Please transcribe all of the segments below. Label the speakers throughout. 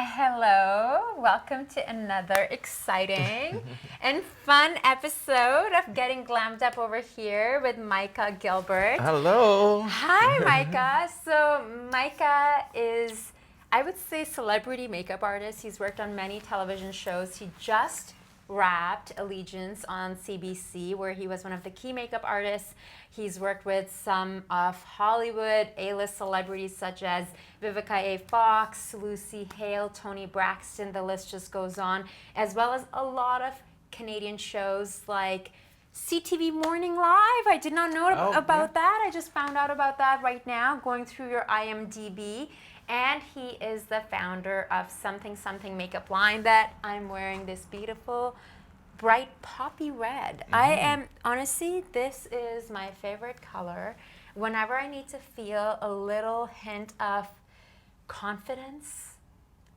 Speaker 1: Hello, welcome to another exciting and fun episode of Getting Glammed Up over here with Micah Gilbert.
Speaker 2: Hello.
Speaker 1: Hi, Micah. So Micah is, I would say, celebrity makeup artist. He's worked on many television shows. He just wrapped Allegiance on CBC, where he was one of the key makeup artists. He's worked with some of Hollywood A-list celebrities such as Vivica A. Fox, Lucy Hale, Toni Braxton, the list just goes on, as well as a lot of Canadian shows like CTV Morning Live. I did not know about that. I just found out about that right now, going through your IMDb. And he is the founder of Something Something makeup line that I'm wearing this beautiful bright poppy red. I am, honestly, this is my favorite color. Whenever I need to feel a little hint of confidence,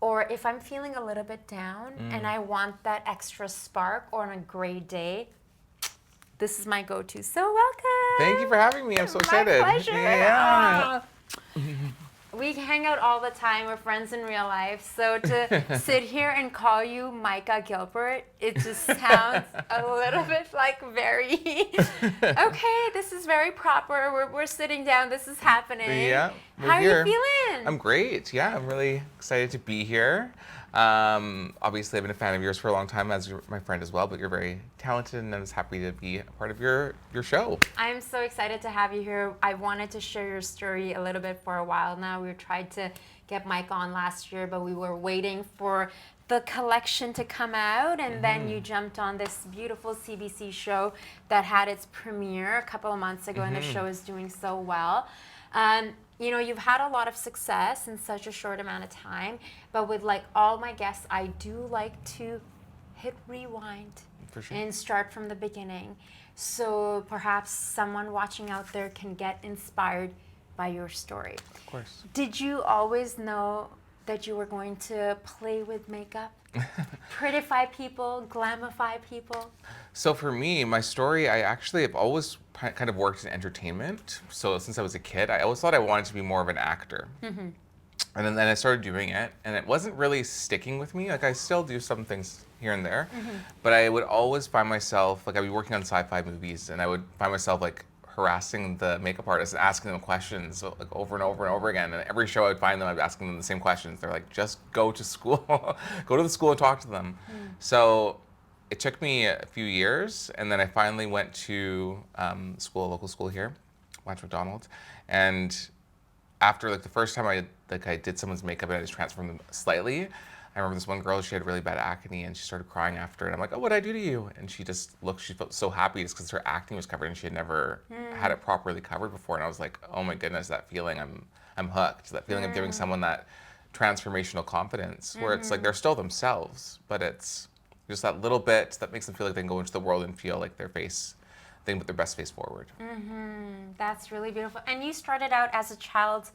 Speaker 1: or if I'm feeling a little bit down and I want that extra spark on a gray day, this is my go-to. So welcome.
Speaker 2: Thank you for having me. I'm so excited.
Speaker 1: My pleasure.
Speaker 2: Yeah.
Speaker 1: We hang out all the time. We're friends in real life. So to sit here and call you Micah Gilbert, it just sounds a little bit like very, okay, this is very proper. We're sitting down. This is happening.
Speaker 2: Yeah.
Speaker 1: How are you feeling?
Speaker 2: I'm great. Yeah, I'm really excited to be here. Obviously, I've been a fan of yours for a long time, as you're my friend as well, but you're very talented, and I was happy to be a part of your show.
Speaker 1: I'm so excited to have you here. I wanted to share your story a little bit for a while now. We tried to get Mike on last year, but we were waiting for the collection to come out, and then you jumped on this beautiful CBC show that had its premiere a couple of months ago, and the show is doing so well. You know, you've had a lot of success in such a short amount of time, but with like all my guests, I do like to hit rewind and start from the beginning. So perhaps someone watching out there can get inspired by your story.
Speaker 2: Of course.
Speaker 1: Did you always know that you were going to play with makeup? Prettify people, glamify people?
Speaker 2: So for me, my story, I actually have always kind of worked in entertainment. So since I was a kid, I always thought I wanted to be more of an actor. And then I started doing it, and it wasn't really sticking with me. Like, I still do some things here and there, but I would always find myself, like, I'd be working on sci-fi movies, and I would find myself, like, harassing the makeup artists and asking them questions like over and over and over again. And every show I'd find them, I'd be asking them the same questions. They're like, just go to school, go to the school and talk to them. So it took me a few years, and then I finally went to school, a local school here, Watch McDonald. And after like the first time I did someone's makeup and I just transformed them slightly, I remember this one girl, she had really bad acne, and she started crying after it. I'm like, oh, what'd I do to you? And she just looked, she felt so happy just because her acne was covered and she had never had it properly covered before. And I was like, oh my goodness, that feeling, I'm hooked. That feeling of giving someone that transformational confidence where it's like they're still themselves, but it's just that little bit that makes them feel like they can go into the world and feel like they can put their best face forward.
Speaker 1: That's really beautiful. And you started out as a child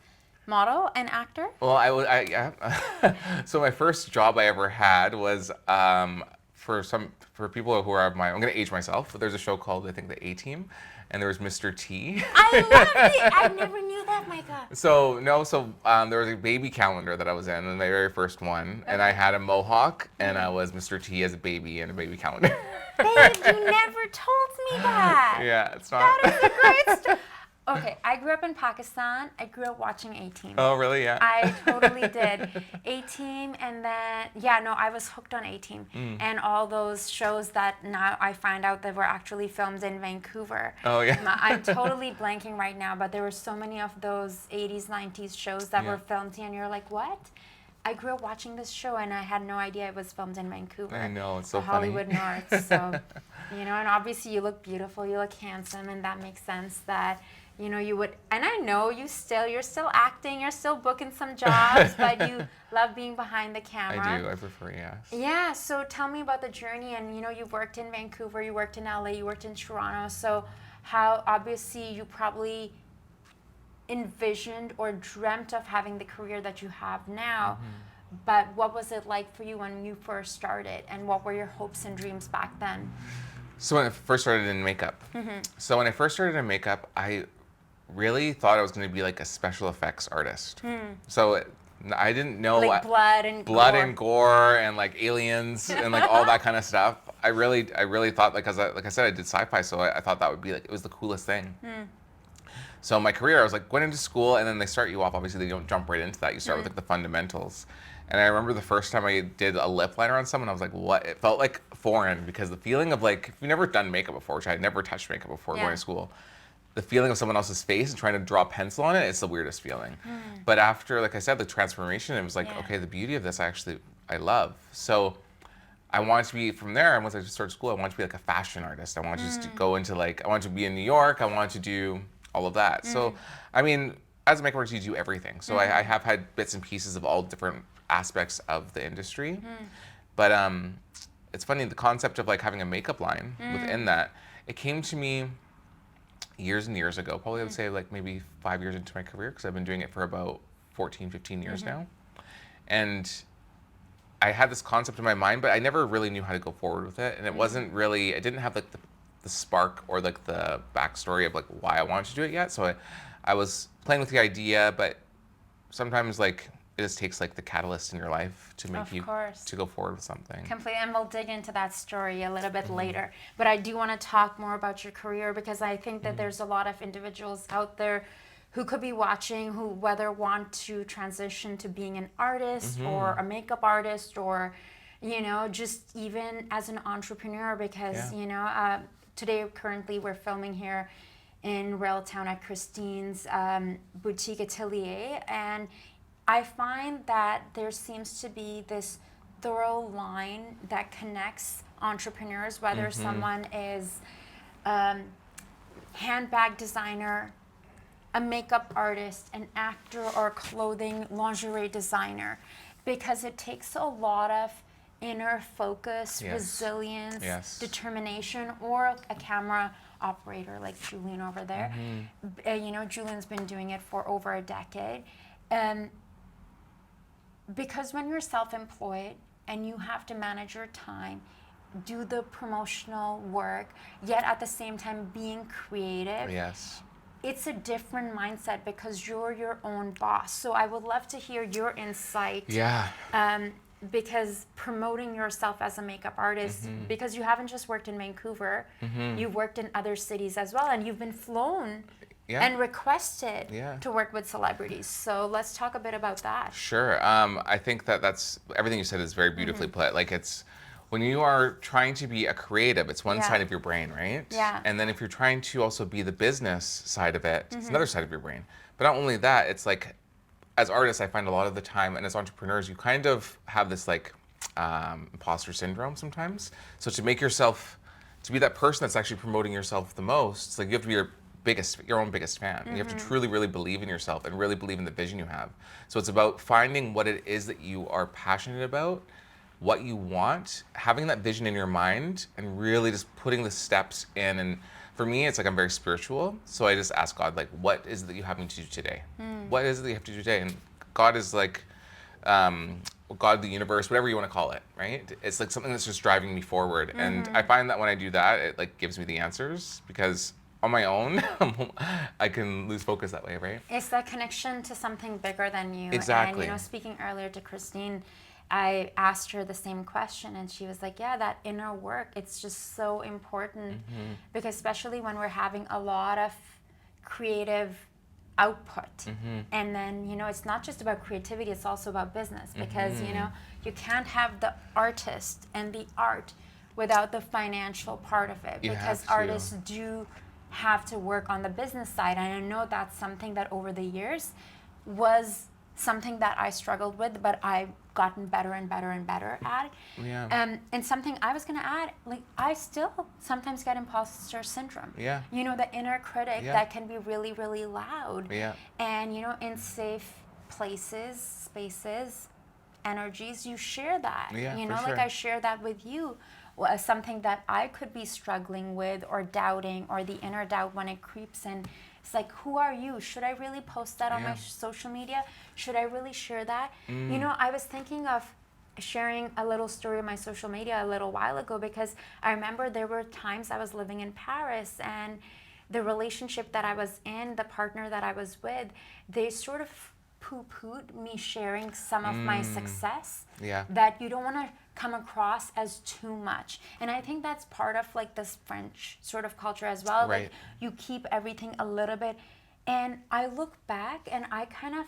Speaker 1: model and actor?
Speaker 2: Well, yeah. So my first job I ever had was for people who are I'm going to age myself, but there's a show called, I think, The A-Team, and there was Mr. T.
Speaker 1: I love it. I never knew that, Micah.
Speaker 2: There was a baby calendar that I was in, my very first one, and I had a mohawk, and I was Mr. T as a baby in a baby calendar.
Speaker 1: Babe, you never told me that.
Speaker 2: Yeah, it's not.
Speaker 1: That is a great story. Okay, I grew up in Pakistan. I grew up watching A-Team.
Speaker 2: Oh, really? Yeah.
Speaker 1: I totally did. A-Team, and then, I was hooked on A-Team. And all those shows that now I find out that were actually filmed in Vancouver.
Speaker 2: Oh, yeah.
Speaker 1: I'm totally blanking right now, but there were so many of those 80s, 90s shows that were filmed here, and you're like, what? I grew up watching this show, and I had no idea it was filmed in Vancouver.
Speaker 2: I know, it's so funny.
Speaker 1: Hollywood North. So, and obviously you look beautiful, you look handsome, and that makes sense that you would, and I know you're still acting, you're still booking some jobs, but you love being behind the camera.
Speaker 2: I do, I prefer, yes.
Speaker 1: Yeah, so tell me about the journey, and you've worked in Vancouver, you worked in LA, you worked in Toronto, so how, obviously, you probably envisioned or dreamt of having the career that you have now, but what was it like for you when you first started, and what were your hopes and dreams back then?
Speaker 2: So when I first started in makeup, I really thought I was going to be like a special effects artist. So I didn't know
Speaker 1: Like blood and
Speaker 2: blood
Speaker 1: gore.
Speaker 2: and gore and like aliens and like all that kind of stuff. I really thought, like, like I said, I did sci-fi, so I thought that would be like, it was the coolest thing. So my career, I was like, went into school, and then they start you off. Obviously, they don't jump right into that. You start with like the fundamentals. And I remember the first time I did a lip liner on someone, I was like, what? It felt like foreign, because the feeling of like, if you've never done makeup before, which I had never touched makeup before going to school, the feeling of someone else's face and trying to draw a pencil on it, it's the weirdest feeling. But after, like I said, the transformation, it was like, okay, the beauty of this I love. So I wanted to be, from there, and once I started school, I wanted to be like a fashion artist. I wanted just to go into like, I wanted to be in New York. I wanted to do all of that. So, I mean, as a makeup artist, you do everything. So I have had bits and pieces of all different aspects of the industry. But it's funny, the concept of like having a makeup line within that, it came to me years and years ago, probably I would say like maybe 5 years into my career, because I've been doing it for about 14, 15 years now. And I had this concept in my mind, but I never really knew how to go forward with it. And it wasn't really, I didn't have like the spark or like the backstory of like why I wanted to do it yet. So I was playing with the idea, but sometimes like it just takes like the catalyst in your life to make you to go forward with something.
Speaker 1: Completely, and we'll dig into that story a little bit later. But I do want to talk more about your career, because I think that there's a lot of individuals out there who could be watching, who whether want to transition to being an artist or a makeup artist, or you know, just even as an entrepreneur, because you know, today currently we're filming here in Railtown at Christine's boutique atelier, and I find that there seems to be this thorough line that connects entrepreneurs, whether someone is handbag designer, a makeup artist, an actor, or a clothing lingerie designer, because it takes a lot of inner focus, resilience, determination, or a camera operator like Julian over there. You know, Julian's been doing it for over a decade. Because when you're self-employed and you have to manage your time, do the promotional work, yet at the same time being creative, it's a different mindset, because you're your own boss. So I would love to hear your insight. Because promoting yourself as a makeup artist, because you haven't just worked in Vancouver, you've worked in other cities as well, and you've been flown and requested to work with celebrities. So let's talk a bit about that.
Speaker 2: Sure. I think that's everything you said is very beautifully put. Like, it's when you are trying to be a creative, it's one side of your brain, right? And then if you're trying to also be the business side of it, it's another side of your brain. But not only that, it's like, as artists, I find a lot of the time, and as entrepreneurs, you kind of have this like imposter syndrome sometimes. So to make yourself, to be that person that's actually promoting yourself the most, it's like you have to be your own biggest fan. You have to truly, really believe in yourself and really believe in the vision you have. So it's about finding what it is that you are passionate about, what you want, having that vision in your mind, and really just putting the steps in. And for me, it's like I'm very spiritual, so I just ask God, like, what is it that you have me to do today? What is it that you have to do today? And God is like, God, the universe, whatever you want to call it, right? It's like something that's just driving me forward. And I find that when I do that, it like gives me the answers, because on my own, I can lose focus that way, right?
Speaker 1: It's that connection to something bigger than you.
Speaker 2: Exactly.
Speaker 1: And, you know, speaking earlier to Christine, I asked her the same question, and she was like, yeah, that inner work, it's just so important, because especially when we're having a lot of creative output. And then, you know, it's not just about creativity, it's also about business, because, you know, you can't have the artist and the art without the financial part of it, because artists do have to work on the business side. And I know that's something that over the years was something that I struggled with, but I've gotten better and better and better at. And something I was going to add, like, I still sometimes get imposter syndrome. You know, the inner critic that can be really, really loud. And, you know, in safe places, spaces, energies, you share that. You know, like I share that with you. Something that I could be struggling with or doubting, or the inner doubt when it creeps in. It's like, who are you? Should I really post that on my social media? Should I really share that? You know, I was thinking of sharing a little story on my social media a little while ago, because I remember there were times I was living in Paris, and the relationship that I was in, the partner that I was with, they sort of poo-pooed me sharing some of my success.
Speaker 2: Yeah.
Speaker 1: That you don't want to come across as too much. And I think that's part of like this French sort of culture as well.
Speaker 2: Right.
Speaker 1: Like you keep everything a little bit. And I look back and I kind of,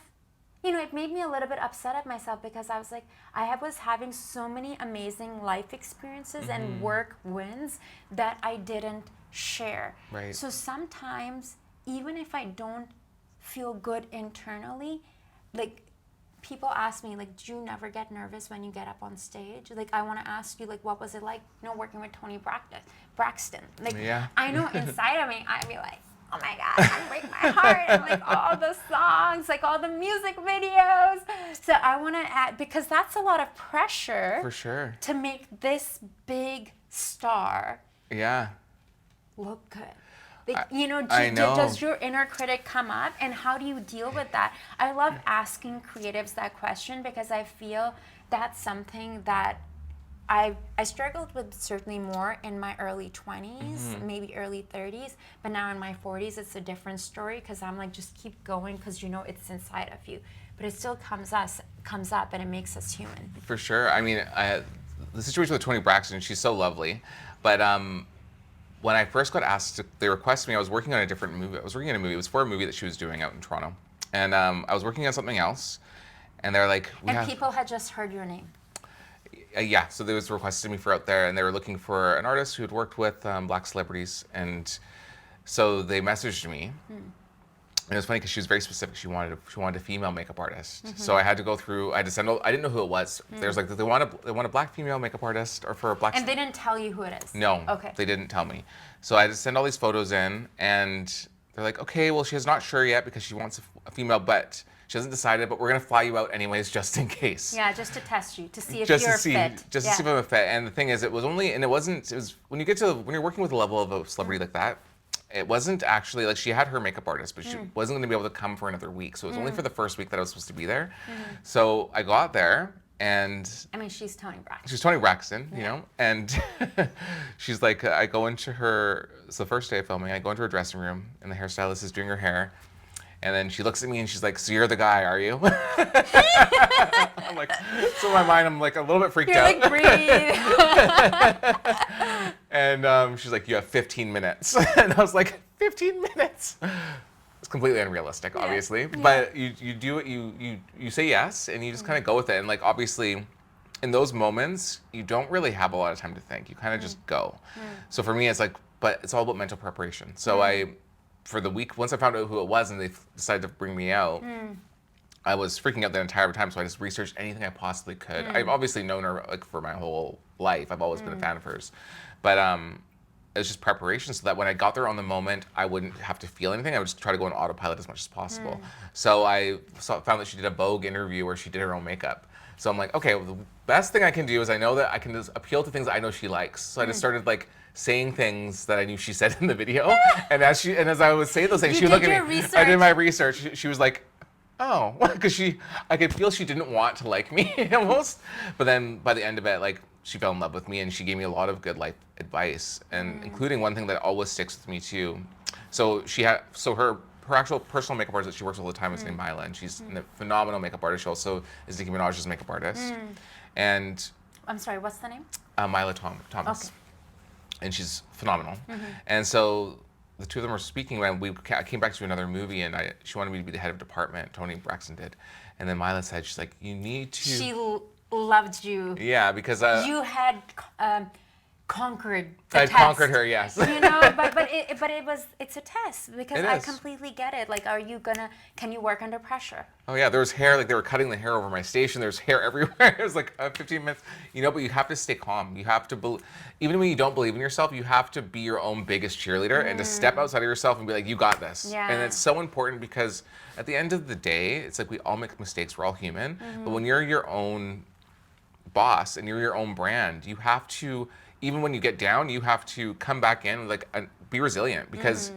Speaker 1: it made me a little bit upset at myself because I was like, was having so many amazing life experiences and work wins that I didn't share.
Speaker 2: Right.
Speaker 1: So sometimes, even if I don't feel good internally, like people ask me, like, do you never get nervous when you get up on stage? Like, I want to ask you, like, what was it like, working with Tony Braxton? Like,
Speaker 2: yeah.
Speaker 1: I know inside of me, I'd be like, oh my God, I break my heart, and like all the songs, like all the music videos. So I want to add, because that's a lot of pressure.
Speaker 2: For sure.
Speaker 1: To make this big star.
Speaker 2: Yeah.
Speaker 1: Look good. Like,
Speaker 2: I know.
Speaker 1: Does your inner critic come up, and how do you deal with that? I love asking creatives that question because I feel that's something that I struggled with certainly more in my early 20s, maybe early 30s, but now in my 40s, it's a different story because I'm like, just keep going because it's inside of you. But it still comes up and it makes us human.
Speaker 2: For sure. I mean, the situation with Toni Braxton, she's so lovely, but when I first got asked, they requested me, I was working on a different movie. It was for a movie that she was doing out in Toronto. And I was working on something else, and they're like,
Speaker 1: people had just heard your name.
Speaker 2: Yeah, so they was requested me for out there, and they were looking for an artist who had worked with Black celebrities, and so they messaged me. And it was funny because she was very specific. She wanted a female makeup artist. So I had to go through. I had to send. I didn't know who it was. There's like they want a black female makeup artist or for a black.
Speaker 1: And they didn't tell you who it is.
Speaker 2: No.
Speaker 1: Okay.
Speaker 2: They didn't tell me. So I had to send all these photos in, and they're like, okay, well, she's not sure yet because she wants a female, but she hasn't decided. But we're gonna fly you out anyways, just in case.
Speaker 1: Yeah, just to test you, to see if
Speaker 2: just
Speaker 1: you're
Speaker 2: to see,
Speaker 1: fit.
Speaker 2: Just to see if I'm a fit. And the thing is, it was when you're working with a level of a celebrity like that. It wasn't actually, like, she had her makeup artist, but she wasn't going to be able to come for another week. So it was only for the first week that I was supposed to be there. So I got there, and...
Speaker 1: I mean, she's Toni Braxton.
Speaker 2: She's Toni Braxton, and she's like, I go into her... It's the first day of filming. I go into her dressing room, and the hairstylist is doing her hair. And then she looks at me, and she's like, so you're the guy, are you? I'm like... So in my mind, I'm like a little bit freaked out.
Speaker 1: You're like, breathe.
Speaker 2: And she's like, you have 15 minutes. And I was like, 15 minutes? It's completely unrealistic, obviously. But you do it, you say yes, and you just kind of go with it. And like, obviously, in those moments, you don't really have a lot of time to think. You kind of just go. So for me, it's like, but it's all about mental preparation. So for the week, once I found out who it was and they decided to bring me out, I was freaking out the entire time, so I just researched anything I possibly could. I've obviously known her like for my whole life. I've always been a fan of hers. But it was just preparation so that when I got there on the moment, I wouldn't have to feel anything. I would just try to go on autopilot as much as possible. So I found that she did a Vogue interview where she did her own makeup. So I'm like, okay, well, the best thing I can do is I know that I can just appeal to things that I know she likes. So I just started like saying things that I knew she said in the video. And as I would say those things, she would look at me.
Speaker 1: Research?
Speaker 2: I did my research. She was like, oh, because I could feel she didn't want to like me almost. But then by the end of it, like, she fell in love with me, and she gave me a lot of good life advice, and including one thing that always sticks with me too. So her actual personal makeup artist that she works with all the time is named Mila, and she's a phenomenal makeup artist. She also is Nicki Minaj's makeup artist. And
Speaker 1: I'm sorry, what's the name?
Speaker 2: Mila Thomas.
Speaker 1: Okay.
Speaker 2: And she's phenomenal. And so the two of them were speaking when I came back to another movie, and she wanted me to be the head of department. Toni Braxton did, and then Mila said, she's like, you need to.
Speaker 1: She loved you.
Speaker 2: Yeah, because
Speaker 1: you had conquered the
Speaker 2: I
Speaker 1: test.
Speaker 2: Conquered her, yes.
Speaker 1: It's a test because
Speaker 2: It
Speaker 1: I
Speaker 2: is.
Speaker 1: completely get it. Like, can you work under pressure?
Speaker 2: Oh yeah, there was hair, like they were cutting the hair over my station. There's hair everywhere. It was like 15 minutes, but you have to stay calm. You have to even when you don't believe in yourself, you have to be your own biggest cheerleader and to step outside of yourself and be like, you got this.
Speaker 1: Yeah.
Speaker 2: And it's so important because at the end of the day, it's like we all make mistakes. We're all human. But when you're your own boss and you're your own brand, you have to, even when you get down, you have to come back in, like, be resilient, because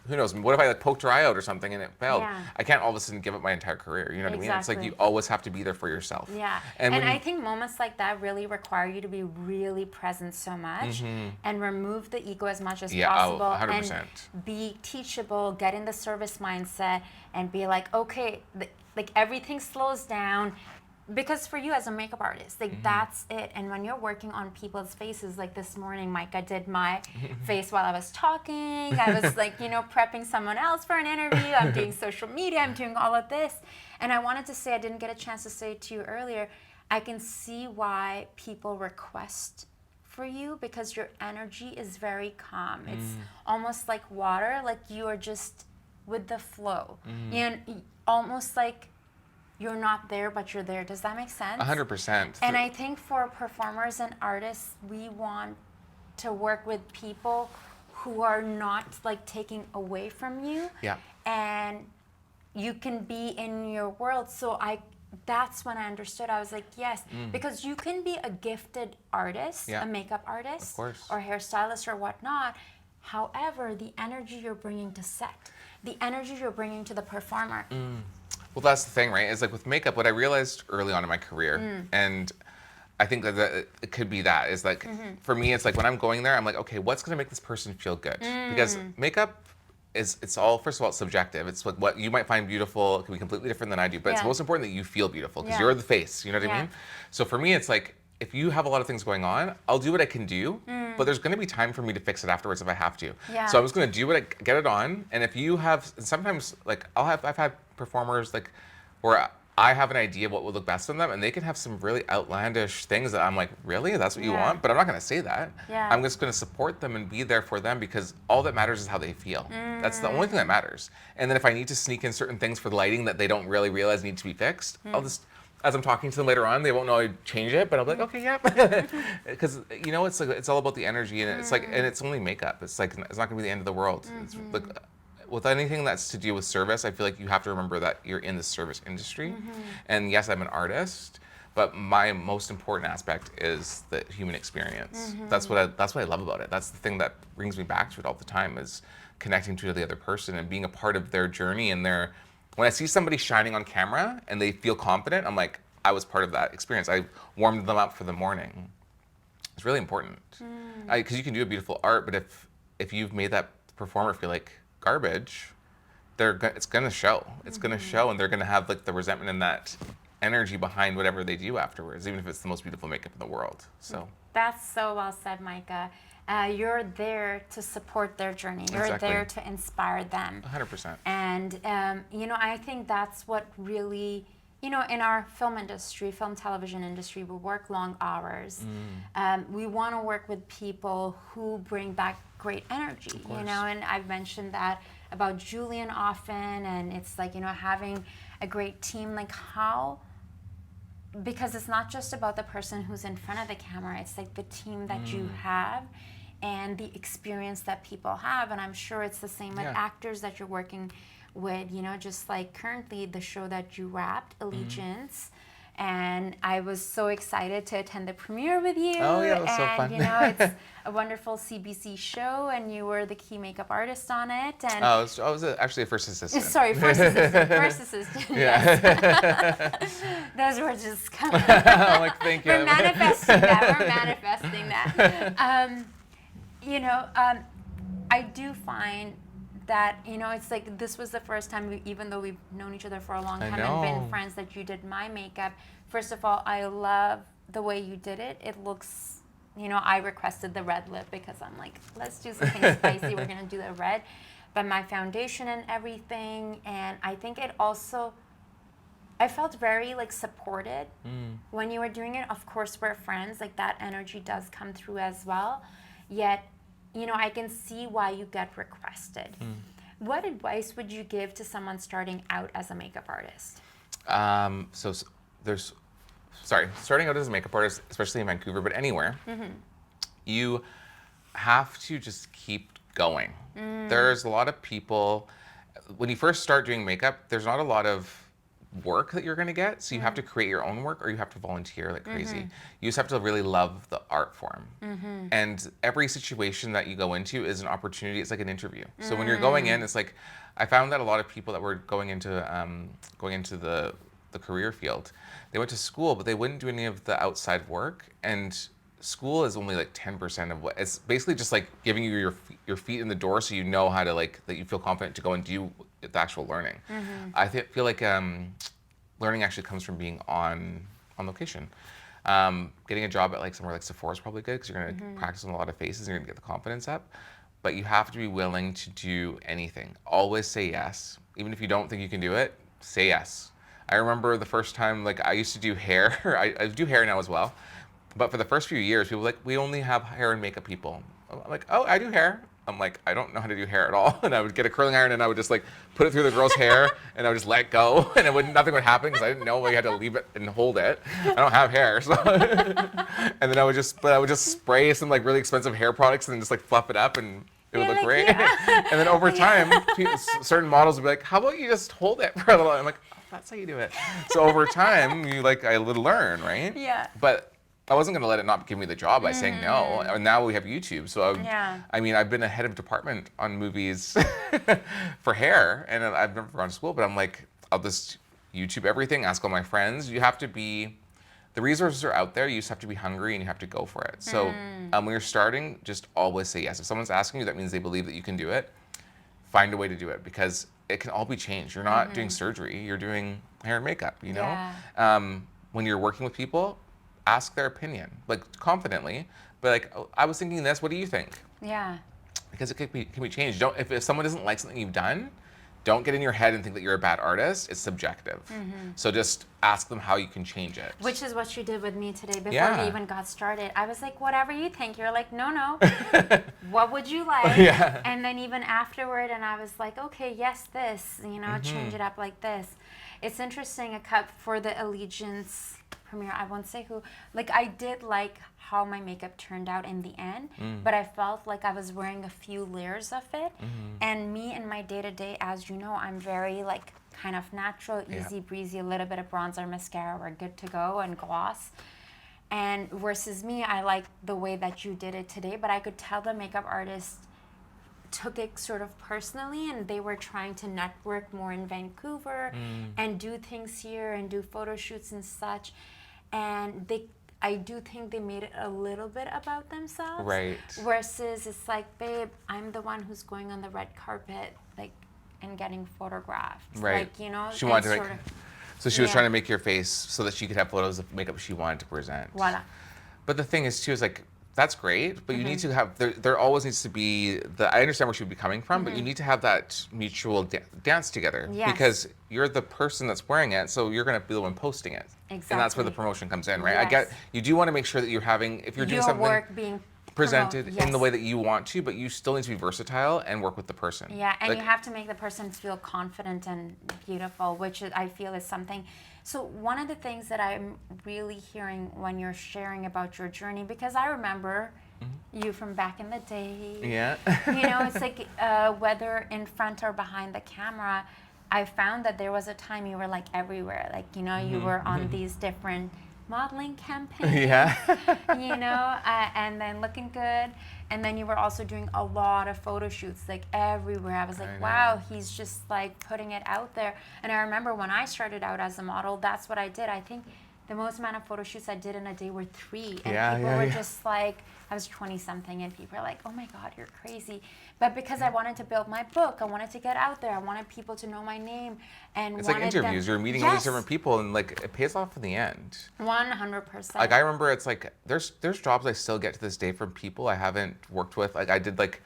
Speaker 2: who knows, what if I like poked her eye out or something and it failed?
Speaker 1: Yeah.
Speaker 2: I can't all of a sudden give up my entire career. You know what I mean? It's like
Speaker 1: Exactly.
Speaker 2: you always have to be there for yourself.
Speaker 1: Yeah.
Speaker 2: And
Speaker 1: And
Speaker 2: when
Speaker 1: I think moments like that really require you to be really present so much and remove the ego as much as
Speaker 2: Yeah, oh,
Speaker 1: possible
Speaker 2: 100%.
Speaker 1: and be teachable, get in the service mindset and be like, okay, like everything slows down. Because for you as a makeup artist, like that's it. And when you're working on people's faces, like this morning, Micah did my face while I was talking. I was like, you know, prepping someone else for an interview. I'm doing social media. I'm doing all of this. And I wanted to say, I didn't get a chance to say it to you earlier, I can see why people request for you because your energy is very calm. It's almost like water, like you are just with the flow. And almost like you're not there, but you're there. Does that make sense?
Speaker 2: 100%.
Speaker 1: And I think for performers and artists, we want to work with people who are not like taking away from you.
Speaker 2: Yeah.
Speaker 1: And you can be in your world. So that's when I understood. I was like, yes, because you can be a gifted artist,
Speaker 2: Yeah.
Speaker 1: a makeup artist,
Speaker 2: Of course.
Speaker 1: or hairstylist or whatnot. However, the energy you're bringing to set, the energy you're bringing to the performer,
Speaker 2: Well, that's the thing, right? Is like with makeup, what I realized early on in my career, and I think that it could be that, is like, for me, it's like when I'm going there, I'm like, okay, what's going to make this person feel good? Because makeup it's all, first of all, it's subjective. It's like what you might find beautiful. It can be completely different than I do, but it's
Speaker 1: Yeah.
Speaker 2: most important that you feel beautiful because
Speaker 1: Yeah.
Speaker 2: you're the face, you know what I
Speaker 1: Yeah.
Speaker 2: mean? So for me, it's like, if you have a lot of things going on, I'll do what I can do, but there's going to be time for me to fix it afterwards if I have to.
Speaker 1: Yeah.
Speaker 2: So I'm just going to do what get it on. And if you have, sometimes like I've had performers like where I have an idea of what would look best on them, and they can have some really outlandish things that I'm like, really? That's what you
Speaker 1: Yeah.
Speaker 2: want? But I'm not going to say that.
Speaker 1: Yeah.
Speaker 2: I'm just going to support them and be there for them because all that matters is how they feel. That's the only thing that matters. And then if I need to sneak in certain things for the lighting that they don't really realize need to be fixed, I'll just, as I'm talking to them later on, they won't know I change it, but I'll be like, okay, yeah. Because, you know, it's like, it's all about the energy, and it's like, and it's only makeup. It's like, it's not going to be the end of the world. It's like, with anything that's to do with service, I feel like you have to remember that you're in the service industry. And yes, I'm an artist, but my most important aspect is the human experience. That's what I love about it. That's the thing that brings me back to it all the time, is connecting to the other person and being a part of their journey and their. When I see somebody shining on camera and they feel confident, I'm like, I was part of that experience. I warmed them up for the morning. It's really important. Because you can do a beautiful art, but if you've made that performer feel like garbage, it's gonna show. It's gonna show, and they're gonna have like the resentment and that energy behind whatever they do afterwards, even if it's the most beautiful makeup in the world. So
Speaker 1: That's so well said, Micah. You're there to support their journey. You're
Speaker 2: Exactly.
Speaker 1: there to inspire them.
Speaker 2: 100%.
Speaker 1: And, you know, I think that's what really, you know, in our film industry, film television industry, we work long hours. We want to work with people who bring back great energy, you know, and I've mentioned that about Julian often, and it's like, you know, having a great team, like how, because it's not just about the person who's in front of the camera, it's like the team that you have and the experience that people have. And I'm sure it's the same with
Speaker 2: Yeah.
Speaker 1: actors that you're working with, you know, just like currently the show that you wrapped, Allegiance. And I was so excited to attend the premiere with you.
Speaker 2: Oh, yeah, it was so
Speaker 1: and,
Speaker 2: fun.
Speaker 1: you know, it's a wonderful CBC show, and you were the key makeup artist on it. And
Speaker 2: I was actually a first assistant.
Speaker 1: sorry, first assistant. First assistant. Yes. Those were just coming.
Speaker 2: I'm like, thank you.
Speaker 1: We're manifesting that. We're manifesting that. You know, I do find that, you know, it's like this was the first time, even though we've known each other for a long
Speaker 2: I
Speaker 1: time and been
Speaker 2: know.
Speaker 1: friends, that you did my makeup. First of all, I love the way you did it. It looks, you know, I requested the red lip because I'm like, let's do something spicy. We're going to do the red. But my foundation and everything, and I think it also, I felt very like supported when you were doing it. Of course, we're friends. Like that energy does come through as well. Yet, you know, I can see why you get requested. What advice would you give to someone starting out as a makeup artist?
Speaker 2: Starting out as a makeup artist, especially in Vancouver, but anywhere, you have to just keep going. There's a lot of people, when you first start doing makeup, there's not a lot of work that you're going to get. So you have to create your own work, or you have to volunteer like crazy. You just have to really love the art form. And every situation that you go into is an opportunity. It's like an interview. So when you're going in, it's like, I found that a lot of people that were going into the career field, they went to school, but they wouldn't do any of the outside work. And school is only like 10% of what it's basically just like giving you your feet in the door, so you know how to like, that you feel confident to go and do the actual learning. I feel like learning actually comes from being on location. Getting a job at like somewhere like Sephora is probably good, because you're going to practice on a lot of faces and you're going to get the confidence up. But you have to be willing to do anything. Always say yes. Even if you don't think you can do it, say yes. I remember the first time, like, I used to do hair. I do hair now as well. But for the first few years, people were like, we only have hair and makeup people. I'm like, oh, I do hair. I'm like, I don't know how to do hair at all. And I would get a curling iron and I would just like put it through the girl's hair and I would just let go, and nothing would happen, because I didn't know you had to leave it and hold it. I don't have hair, so. And then I would just spray some like really expensive hair products and then just like fluff it up, and it would look great. Yeah. And then over time, certain models would be like, how about you just hold it for a little? I'm like, oh, that's how you do it. So over time, I would learn, right?
Speaker 1: Yeah.
Speaker 2: But I wasn't going to let it not give me the job by saying no. And now we have YouTube. So I mean, I've been a head of department on movies for hair, and I've never gone to school, but I'm like, I'll just YouTube everything, ask all my friends. You have to be, the resources are out there. You just have to be hungry and you have to go for it. So when you're starting, just always say yes. If someone's asking you, that means they believe that you can do it. Find a way to do it, because it can all be changed. You're not doing surgery. You're doing hair and makeup, you know?
Speaker 1: Yeah.
Speaker 2: When you're working with people, ask their opinion, like confidently, but like, oh, I was thinking this, what do you think?
Speaker 1: Yeah.
Speaker 2: Because it can be changed. If someone doesn't like something you've done, don't get in your head and think that you're a bad artist. It's subjective. So just ask them how you can change it.
Speaker 1: Which is what you did with me today before we even got started. I was like, whatever you think. You're like, no. What would you like?
Speaker 2: Yeah.
Speaker 1: And then even afterward, and I was like, okay, yes, this, change it up like this. It's interesting, a cup for the Allegiance premiere, I won't say who, like, I did like how my makeup turned out in the end, but I felt like I was wearing a few layers of it. And me in my day-to-day, as you know, I'm very like kind of natural, easy breezy, a little bit of bronzer, mascara, we're good to go, and gloss. And versus me, I like the way that you did it today, but I could tell the makeup artist took it sort of personally, and they were trying to network more in Vancouver and do things here and do photo shoots and such. And I do think they made it a little bit about themselves.
Speaker 2: Right.
Speaker 1: Versus it's like, babe, I'm the one who's going on the red carpet, like, and getting photographed.
Speaker 2: Right.
Speaker 1: Like,
Speaker 2: she wanted to make, so she was trying to make your face so that she could have photos of makeup she wanted to present.
Speaker 1: Voila.
Speaker 2: But the thing is too, is like, that's great, but you need to have, there always needs to be, I understand where she would be coming from, but you need to have that mutual dance together.
Speaker 1: Yes.
Speaker 2: Because you're the person that's wearing it, so you're going to be the one posting it.
Speaker 1: Exactly.
Speaker 2: And that's where the promotion comes in, right?
Speaker 1: Yes.
Speaker 2: I get, you do want to make sure that you're having, if you're doing something
Speaker 1: work being
Speaker 2: presented in the way that you want to, but you still need to be versatile and work with the person.
Speaker 1: Yeah, and
Speaker 2: like,
Speaker 1: you have to make the person feel confident and beautiful, which I feel is something. So one of the things that I'm really hearing when you're sharing about your journey, because I remember you from back in the day.
Speaker 2: Yeah.
Speaker 1: It's like whether in front or behind the camera, I found that there was a time you were like everywhere. Like, you were on these different modeling campaigns. And then looking good. And then you were also doing a lot of photo shoots, like everywhere. I was like, wow, he's just like putting it out there. And I remember when I started out as a model, that's what I did. I think the most amount of photo shoots I did in a day were 3. And people were just like, I was 20-something, and people were like, oh my God, you're crazy. But because I wanted to build my book, I wanted to get out there, I wanted people to know my name. And
Speaker 2: it's like interviews, you're meeting all these different people, and like it pays off in the end.
Speaker 1: 100%.
Speaker 2: Like I remember, it's like, there's jobs I still get to this day from people I haven't worked with. Like I did like,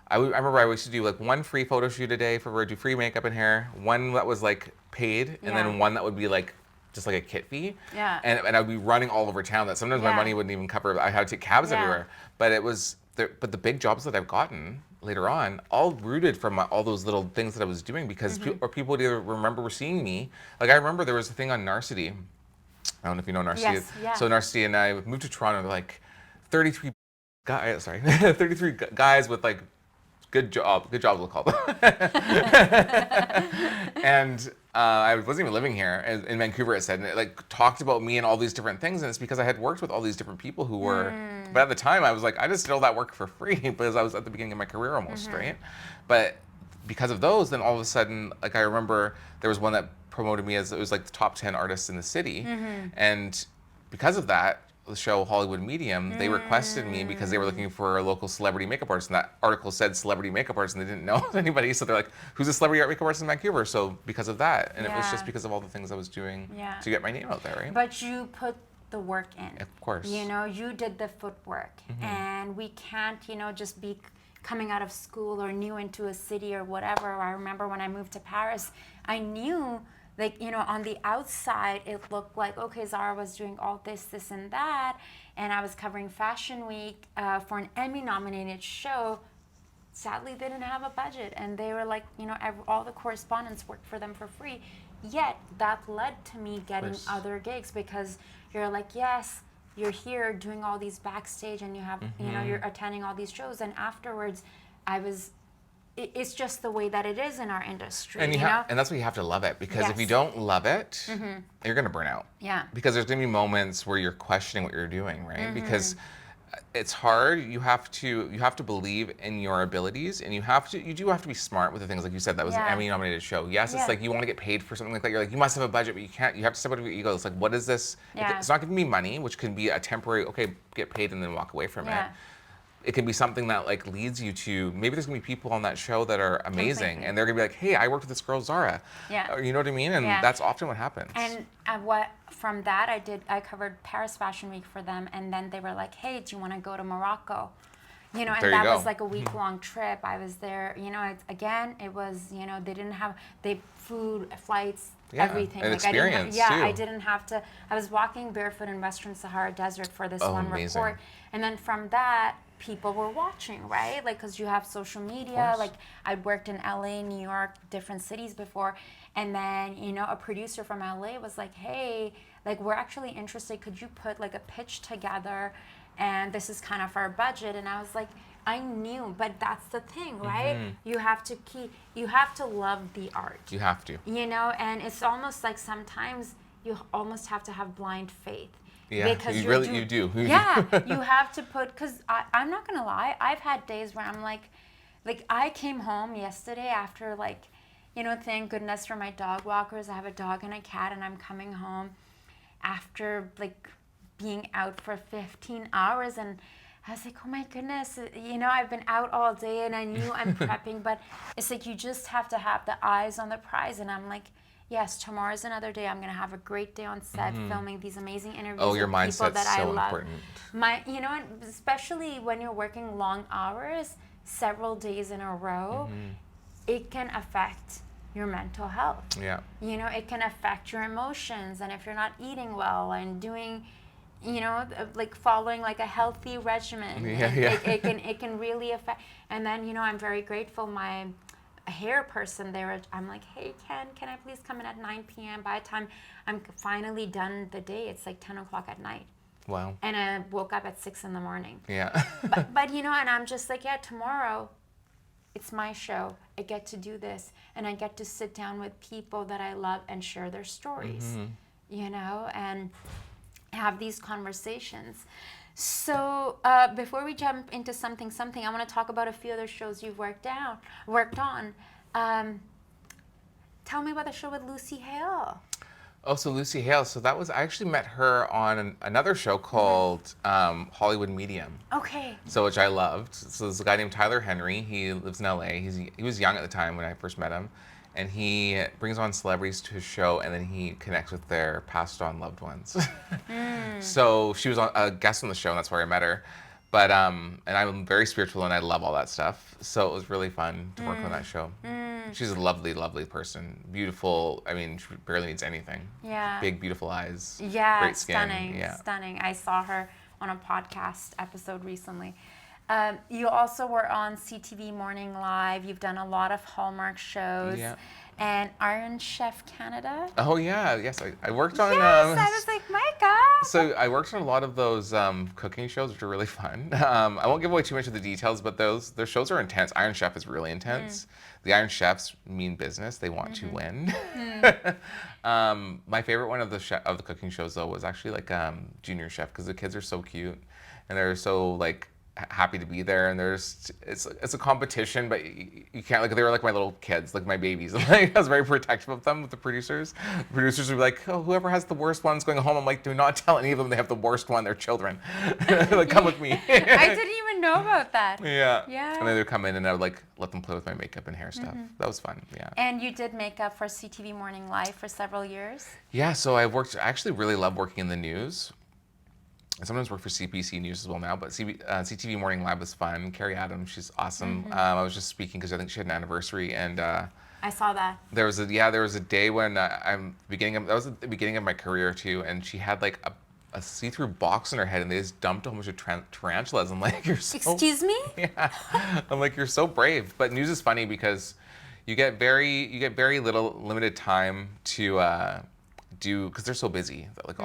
Speaker 2: I remember I used to do like 1 free photo shoot a day for do free makeup and hair, 1 that was like paid, and then 1 that would be like just like a kit fee.
Speaker 1: Yeah.
Speaker 2: And I'd be running all over town that sometimes my money wouldn't even cover. I had to take cabs everywhere. But it was, but the big jobs that I've gotten later on, all rooted from all those little things that I was doing, because people would either remember seeing me. Like I remember there was a thing on Narcity. I don't know if you know Narcity.
Speaker 1: Yes, yeah.
Speaker 2: So Narcity and I moved to Toronto, like 33 guys with like Good job, Lacaldo. And I wasn't even living here in Vancouver, it said, and it like talked about me and all these different things, and it's because I had worked with all these different people who were, but at the time I was like, I just did all that work for free because I was at the beginning of my career almost, right? But because of those, then all of a sudden, like I remember there was one that promoted me as, it was like the top 10 artists in the city, and because of that, the show Hollywood Medium, they requested me because they were looking for a local celebrity makeup artist, and that article said celebrity makeup artist, and they didn't know anybody, so they're like, who's a celebrity art makeup artist in Vancouver? So because of that, and it was just because of all the things I was doing to get my name out there, right?
Speaker 1: But you put the work in.
Speaker 2: Of course.
Speaker 1: You know, you did the footwork, and we can't, you know, just be coming out of school or new into a city or whatever. I remember when I moved to Paris, I knew, like, you know, on the outside, it looked like, okay, Zara was doing all this, and that, and I was covering Fashion Week for an Emmy-nominated show. Sadly, they didn't have a budget, and they were like, you know, all the correspondents worked for them for free. Yet, that led to me getting other gigs, because you're like, yes, you're here doing all these backstage, and you have, you know, you're attending all these shows, and afterwards, it's just the way that it is in our industry,
Speaker 2: and
Speaker 1: you know?
Speaker 2: And that's why you have to love it, because if you don't love it, you're gonna burn out.
Speaker 1: Yeah.
Speaker 2: Because there's gonna be moments where you're questioning what you're doing, right? Because it's hard. You have to believe in your abilities, and you do have to be smart with the things, like you said, that was an Emmy-nominated show. Yes, it's like you want to get paid for something like that. You're like, you must have a budget, but you can't. You have to step out of your ego. It's like, what is this? It's not giving me money, which can be a temporary, okay, get paid and then walk away from it. It can be something that like leads you to, maybe there's gonna be people on that show that are amazing, and they're gonna be like, hey, I worked with this girl Zara.
Speaker 1: Yeah.
Speaker 2: You know what I mean? And that's often what happens.
Speaker 1: And from that I covered Paris Fashion Week for them, and then they were like, hey, do you want to go to Morocco? You know, and that was like a week-long trip. I was there, you know, it was, you know, they didn't have, food, flights, everything.
Speaker 2: An
Speaker 1: like
Speaker 2: experience,
Speaker 1: I didn't have to, I was walking barefoot in Western Sahara Desert for this one report. And then from that, people were watching, right? Like, because you have social media. Like, I'd worked in LA, New York, different cities before. And then, you know, a producer from LA was like, hey, like, we're actually interested. Could you put like a pitch together? And this is kind of our budget. And I was like, I knew, but that's the thing, right? You have to love the art. You have to. You know, and it's almost like sometimes you almost have to have blind faith.
Speaker 2: Yeah, because you do.
Speaker 1: Yeah, you have to put, because I'm not going to lie, I've had days where I'm like I came home yesterday after, like, you know, thank goodness for my dog walkers. I have a dog and a cat, and I'm coming home after, like, being out for 15 hours, and I was like, oh my goodness, you know, I've been out all day, and I knew I'm prepping, but it's like you just have to have the eyes on the prize, and I'm like, yes, tomorrow's another day. I'm gonna have a great day on set, filming these amazing interviews with people that I love. Important. You know, and especially when you're working long hours, several days in a row, it can affect your mental health. Yeah. You know, it can affect your emotions, and if you're not eating well and doing, you know, like following like a healthy regimen, it can really affect. And then, you know, I'm very grateful. My hair person there, I'm like, hey, can I please come in at 9 p.m. By the time I'm finally done the day, it's like 10 o'clock at night. Wow. And I woke up at 6 in the morning. Yeah. but you know, and I'm just like, yeah, tomorrow it's my show. I get to do this, and I get to sit down with people that I love and share their stories, you know, and have these conversations. So before we jump into something, I want to talk about a few other shows you've worked on. Tell me about the show with Lucy Hale.
Speaker 2: Oh, so Lucy Hale. So that was, I actually met her on another show called Hollywood Medium. Okay. So which I loved. So there's a guy named Tyler Henry. He lives in LA. He was young at the time when I first met him. And he brings on celebrities to his show, and then he connects with their passed on loved ones. So she was a guest on the show, and that's where I met her. But and I'm very spiritual, and I love all that stuff. So it was really fun to work on that show. She's a lovely, lovely person. Beautiful. I mean, she barely needs anything. Yeah. Big, beautiful eyes. Yeah. Great skin.
Speaker 1: Stunning. Yeah. Stunning. I saw her on a podcast episode recently. You also were on CTV Morning Live. You've done a lot of Hallmark shows.
Speaker 2: Yeah.
Speaker 1: And Iron Chef Canada.
Speaker 2: Oh yeah, yes, I worked on.
Speaker 1: Yes, I was like, Micah.
Speaker 2: So I worked on a lot of those cooking shows, which are really fun. I won't give away too much of the details, but those shows are intense. Iron Chef is really intense. The Iron Chefs mean business; they want to win. My favorite one of the cooking shows though was actually like Junior Chef, because the kids are so cute and they're so like happy to be there, and it's a competition, but you can't, like, they were like my little kids, like my babies. Like, I was very protective of them with the producers. The producers would be like, oh, whoever has the worst one's going home. I'm like, do not tell any of them they have the worst one. They're children. Like, come with me.
Speaker 1: I didn't even know about that.
Speaker 2: Yeah.
Speaker 1: Yeah.
Speaker 2: And then they would come in and I would like let them play with my makeup and hair stuff. That was fun. Yeah.
Speaker 1: And you did makeup for CTV Morning Live for several years.
Speaker 2: Yeah. So I actually really love working in the news. I sometimes work for CBC News as well now, but CTV Morning Live was fun. Carrie Adams, she's awesome. I was just speaking because I think she had an anniversary, and
Speaker 1: I saw that.
Speaker 2: there was a day when that was at the beginning of my career too, and she had like a see-through box on her head, and they just dumped a whole bunch of tarantulas. I'm like, you're so.
Speaker 1: Excuse me?
Speaker 2: Yeah. I'm like, you're so brave. But news is funny because you get very limited time to do, because they're so busy. Like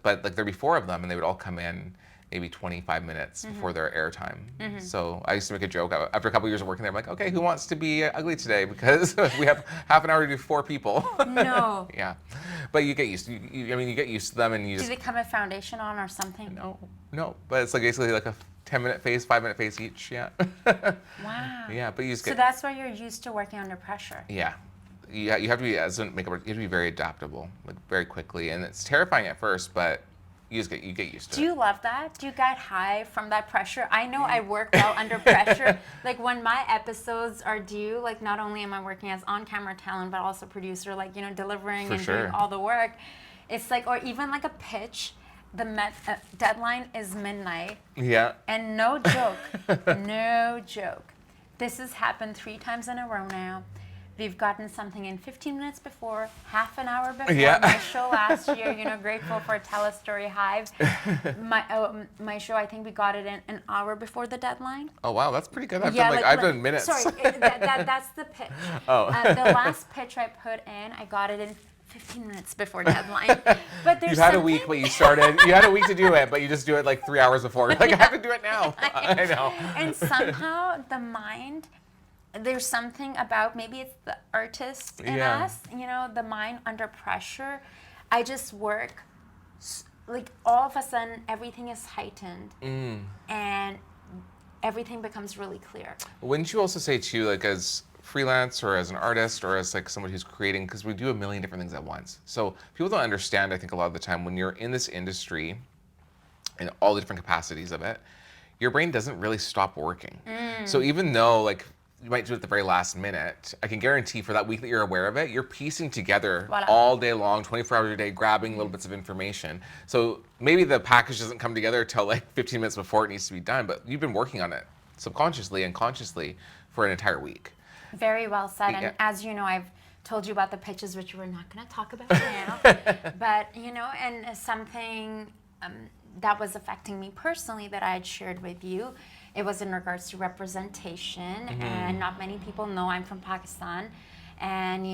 Speaker 2: but like there'd be 4 of them, and they would all come in maybe 25 minutes before their airtime. So I used to make a joke after a couple of years of working there. I'm like, okay, who wants to be ugly today? Because we have half an hour to do 4 people.
Speaker 1: No.
Speaker 2: Yeah, but you get used to. You get used to them, and you
Speaker 1: Do
Speaker 2: just.
Speaker 1: they come with foundation on or something?
Speaker 2: No. But it's like basically like a 10-minute face, 5-minute face each. Yeah.
Speaker 1: Wow.
Speaker 2: Yeah, but you just
Speaker 1: So
Speaker 2: get.
Speaker 1: that's why you're used to working under pressure.
Speaker 2: Yeah. You have to be, as a makeup artist, you have to be very adaptable, like very quickly, and it's terrifying at first, but you get used to it.
Speaker 1: Do you love that? Do you get high from that pressure? I know I work well under pressure. Like when my episodes are due, like not only am I working as on-camera talent, but also producer, like, delivering
Speaker 2: For
Speaker 1: and
Speaker 2: sure.
Speaker 1: doing all the work. It's like, or even like a pitch, the deadline is midnight.
Speaker 2: Yeah.
Speaker 1: And no joke, no joke. This has happened 3 times in a row now. We've gotten something in 15 minutes before, half an hour before my show last year. Grateful for TELUS STORYHIVE. My show, I think we got it in an hour before the deadline.
Speaker 2: Oh wow, that's pretty good. I've done minutes.
Speaker 1: Sorry, that's the pitch.
Speaker 2: Oh.
Speaker 1: The last pitch I put in, I got it in 15 minutes before deadline. But there's
Speaker 2: You had a week, but you started. You had a week to do it, but you just do it like 3 hours before. You're like, I have to do it now. I know.
Speaker 1: And somehow the mind. There's something about, maybe it's the artist in us, the mind under pressure. I just work, like all of a sudden everything is heightened and everything becomes really clear.
Speaker 2: Wouldn't you also say too, like as freelance or as an artist or as like someone who's creating, because we do a million different things at once. So people don't understand, I think a lot of the time, when you're in this industry and all the different capacities of it, your brain doesn't really stop working. So even though like you might do it at the very last minute, I can guarantee for that week that you're aware of it, you're piecing together all day long, 24 hours a day, grabbing little bits of information. So maybe the package doesn't come together till like 15 minutes before it needs to be done, but you've been working on it subconsciously and consciously for an entire week.
Speaker 1: Very well said.
Speaker 2: Yeah.
Speaker 1: And as you know, I've told you about the pitches, which we're not going to talk about now. But, and something that was affecting me personally that I had shared with you, it was in regards to representation, and not many people know I'm from Pakistan. And,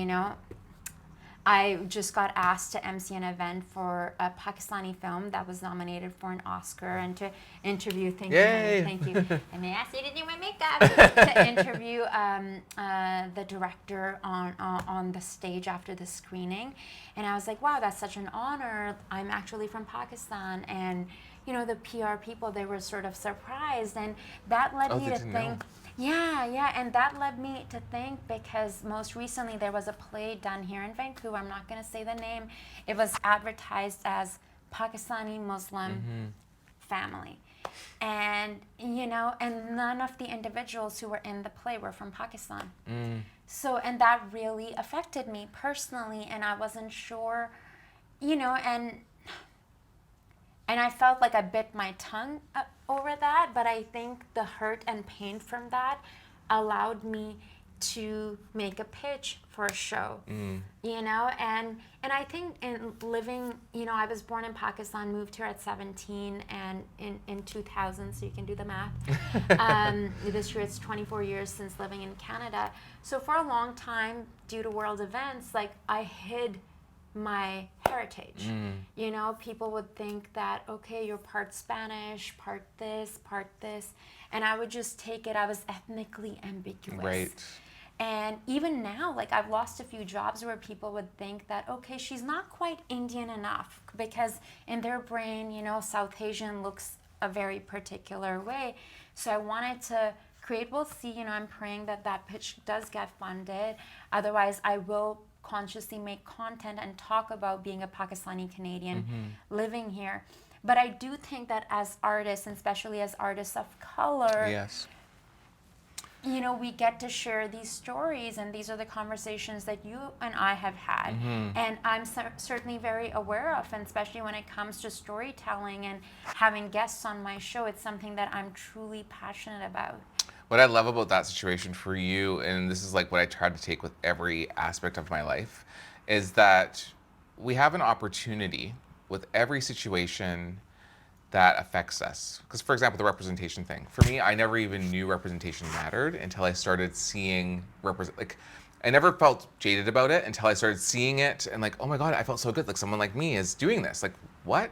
Speaker 1: I just got asked to MC an event for a Pakistani film that was nominated for an Oscar, and to interview, thank you. And they asked me to do my makeup, to interview the director on the stage after the screening. And I was like, wow, that's such an honor. I'm actually from Pakistan. And, the PR people, they were sort of surprised. And that led me to think, yeah, and that led me to think, because most recently there was a play done here in Vancouver. I'm not going to say the name. It was advertised as Pakistani Muslim family. And, and none of the individuals who were in the play were from Pakistan. So, and that really affected me personally, and I wasn't sure, and I felt like I bit my tongue over that, but I think the hurt and pain from that allowed me to make a pitch for a show, you know, and I think in living, you know, I was born in Pakistan, moved here at 17, and in 2000, so you can do the math. This year it's 24 years since living in Canada. So for a long time, due to world events, like I hid my heritage. You know, people would think that, okay, you're part Spanish, part this, and I would just take it, I was ethnically ambiguous.
Speaker 2: Right.
Speaker 1: And even now, like I've lost a few jobs where people would think that, okay, she's not quite Indian enough, because in their brain, you know, South Asian looks a very particular way. So I wanted to create, we'll see, you know, I'm praying that that pitch does get funded. Otherwise, I will consciously make content and talk about being a Pakistani Canadian living here. But I do think that as artists, and especially as artists of color,
Speaker 2: Yes.
Speaker 1: you know, we get to share these stories, and these are the conversations that you and I have had. And I'm certainly very aware of, and especially when it comes to storytelling and having guests on my show, it's something that I'm truly passionate about.
Speaker 2: What I love about that situation for you, and this is like what I try to take with every aspect of my life, is that we have an opportunity with every situation that affects us. Because, for example, the representation thing. For me, I never even knew representation mattered until I started seeing I never felt jaded about it until I started seeing it and like, oh my God, I felt so good. Like someone like me is doing this. Like, what?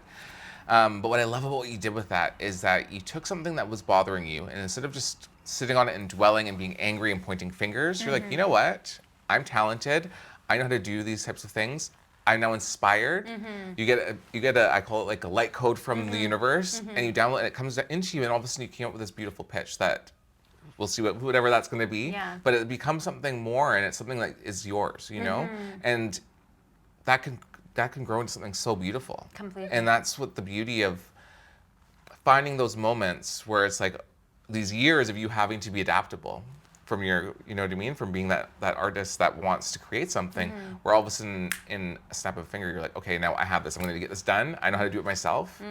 Speaker 2: But what I love about what you did with that is that you took something that was bothering you, and instead of just sitting on it and dwelling and being angry and pointing fingers, you're like, you know what? I'm talented. I know how to do these types of things. I'm now inspired. You get a I call it like a light code from the universe, and you download, and it comes into you, and all of a sudden you came up with this beautiful pitch that we'll see whatever that's going to be.
Speaker 1: Yeah.
Speaker 2: But it becomes something more, and it's something that is yours, you know, and that can grow into something so beautiful.
Speaker 1: Completely.
Speaker 2: And that's what the beauty of finding those moments where it's like these years of you having to be adaptable from your, you know what I mean? From being that artist that wants to create something, where all of a sudden in a snap of a finger, you're like, okay, now I have this, I'm gonna get this done. I know how to do it myself.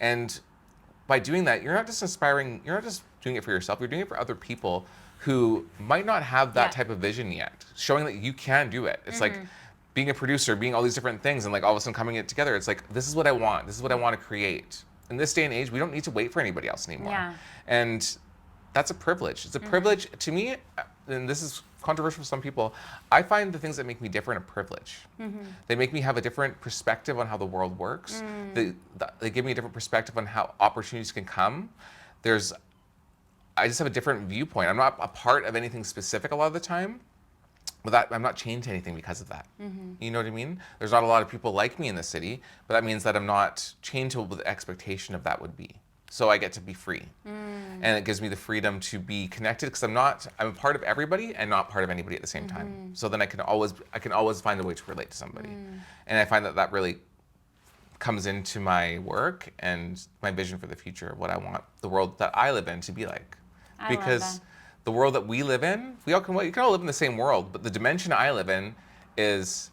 Speaker 2: And by doing that, you're not just inspiring, you're not just doing it for yourself, you're doing it for other people who might not have that type of vision yet, showing that you can do it. It's like being a producer, being all these different things, and like all of a sudden coming it together. It's like, this is what I want, this is what I want to create. In this day and age, we don't need to wait for anybody else anymore.
Speaker 1: Yeah.
Speaker 2: And that's a privilege. It's a privilege to me, and this is controversial for some people. I find the things that make me different a privilege. They make me have a different perspective on how the world works. They give me a different perspective on how opportunities can come. I just have a different viewpoint. I'm not a part of anything specific a lot of the time, but that I'm not chained to anything because of that. You know what I mean? There's not a lot of people like me in the city, but that means that I'm not chained to what the expectation of that would be. So I get to be free. And it gives me the freedom to be connected, because I'm a part of everybody and not part of anybody at the same time. So then I can always find a way to relate to somebody. And I find that really comes into my work and my vision for the future of what I want the world that I live in to be like. Because the world that we live in, you can all live in the same world, but the dimension I live in is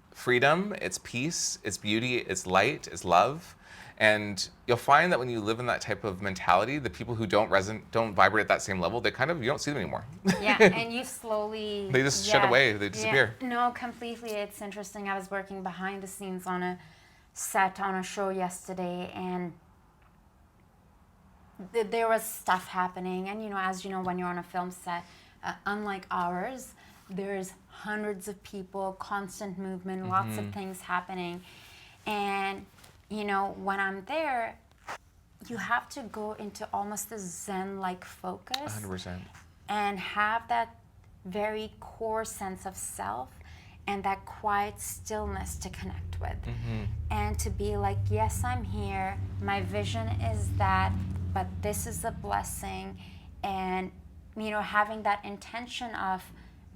Speaker 2: freedom, it's peace, it's beauty, it's light, it's love. And you'll find that when you live in that type of mentality, the people who don't vibrate at that same level, you don't see them anymore.
Speaker 1: Yeah, and you slowly...
Speaker 2: They just shut away, they disappear.
Speaker 1: Yeah. No, completely. It's interesting. I was working behind the scenes on a set on a show yesterday, and there was stuff happening. And, you know, as you know, when you're on a film set, unlike ours, there's hundreds of people, constant movement, lots of things happening. And... you know, when I'm there, you have to go into almost a Zen-like focus.
Speaker 2: 100%.
Speaker 1: And have that very core sense of self and that quiet stillness to connect with. And to be like, yes, I'm here. My vision is that, but this is a blessing. And, you know, having that intention of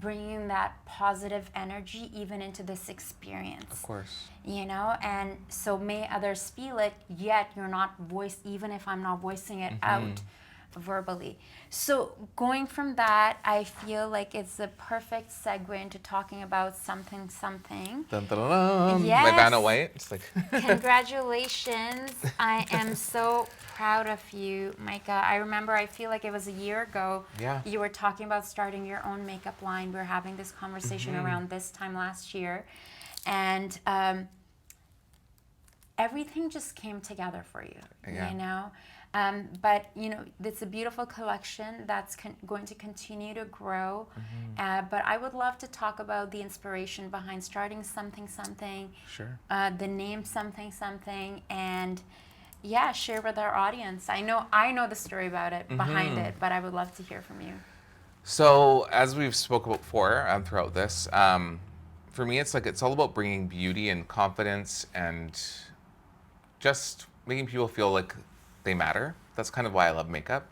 Speaker 1: bringing that positive energy even into this experience.
Speaker 2: Of course.
Speaker 1: You know, and so may others feel it, yet you're not even if I'm not voicing it out verbally. So going from that, I feel like it's a perfect segue into talking about something.
Speaker 2: Dun, dun, dun, dun.
Speaker 1: Yes.
Speaker 2: My Vanna White. It's like
Speaker 1: Congratulations. I am so proud of you, Micah. I remember, I feel like it was a year ago,
Speaker 2: Yeah.
Speaker 1: you were talking about starting your own makeup line. We were having this conversation around this time last year. And everything just came together for you,
Speaker 2: Yeah.
Speaker 1: you know? But, you know, it's a beautiful collection that's going to continue to grow. But I would love to talk about the inspiration behind starting something.
Speaker 2: Sure.
Speaker 1: The name something, and yeah, share with our audience. I know the story about it, behind it, but I would love to hear from you.
Speaker 2: So as we've spoken about before throughout this, for me, it's all about bringing beauty and confidence and just making people feel like they matter. That's kind of why I love makeup.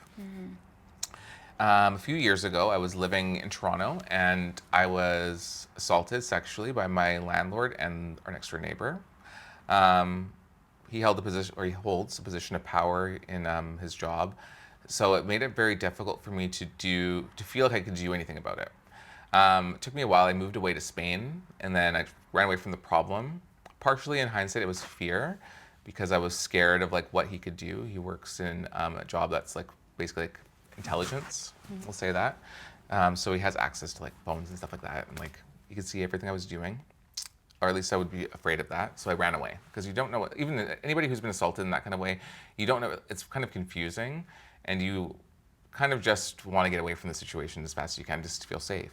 Speaker 2: A few years ago, I was living in Toronto and I was assaulted sexually by my landlord and our next door neighbor. He held a position, or he holds a position of power in his job, so it made it very difficult for me to feel like I could do anything about it. It took me a while. I moved away to Spain, and then I ran away from the problem. Partially in hindsight, it was fear, because I was scared of like what he could do. He works in a job that's like basically like intelligence, we'll say that. So he has access to like phones and stuff like that, and like he could see everything I was doing, or at least I would be afraid of that. So I ran away, because you don't know what, even anybody who's been assaulted in that kind of way, you don't know. It's kind of confusing, and you kind of just want to get away from the situation as fast as you can just to feel safe.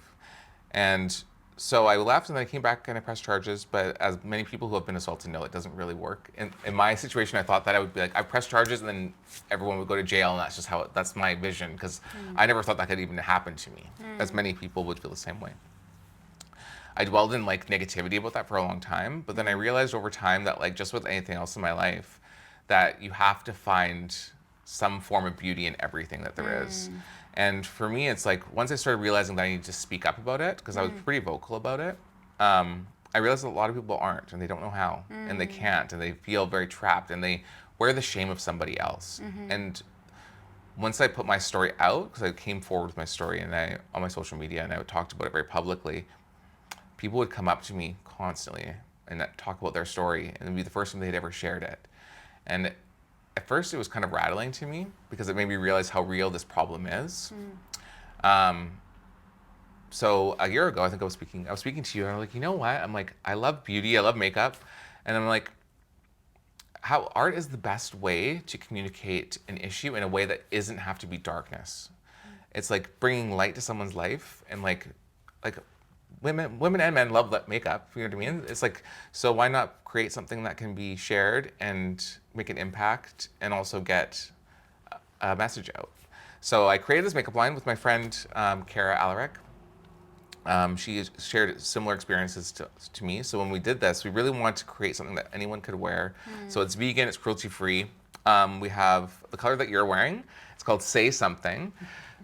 Speaker 2: And so I left, and then I came back and I pressed charges. But as many people who have been assaulted know, it doesn't really work. In my situation, I thought that I would be like, I press charges and then everyone would go to jail, and that's just how that's my vision, because I never thought that could even happen to me. As many people would feel the same way. I dwelled in like negativity about that for a long time, but then I realized over time that, like just with anything else in my life, that you have to find some form of beauty in everything that there is. And for me, it's like once I started realizing that I need to speak up about it, because I was pretty vocal about it, I realized that a lot of people aren't, and they don't know how, and they can't, and they feel very trapped, and they wear the shame of somebody else. And once I put my story out, because I came forward with my story and on my social media, and I talked about it very publicly, people would come up to me constantly and talk about their story, and it'd be the first time they'd ever shared it. And at first it was kind of rattling to me, because it made me realize how real this problem is. So a year ago, I think I was speaking to you, and I'm like, you know what? I'm like, I love beauty, I love makeup, and I'm like, how art is the best way to communicate an issue in a way that isn't have to be darkness. It's like bringing light to someone's life, and like women and men love makeup, you know what I mean? It's like, so why not create something that can be shared and make an impact and also get a message out? So I created this makeup line with my friend, Kara Alaric. She shared similar experiences to me. So when we did this, we really wanted to create something that anyone could wear. So it's vegan, it's cruelty-free. We have the color that you're wearing. It's called Say Something.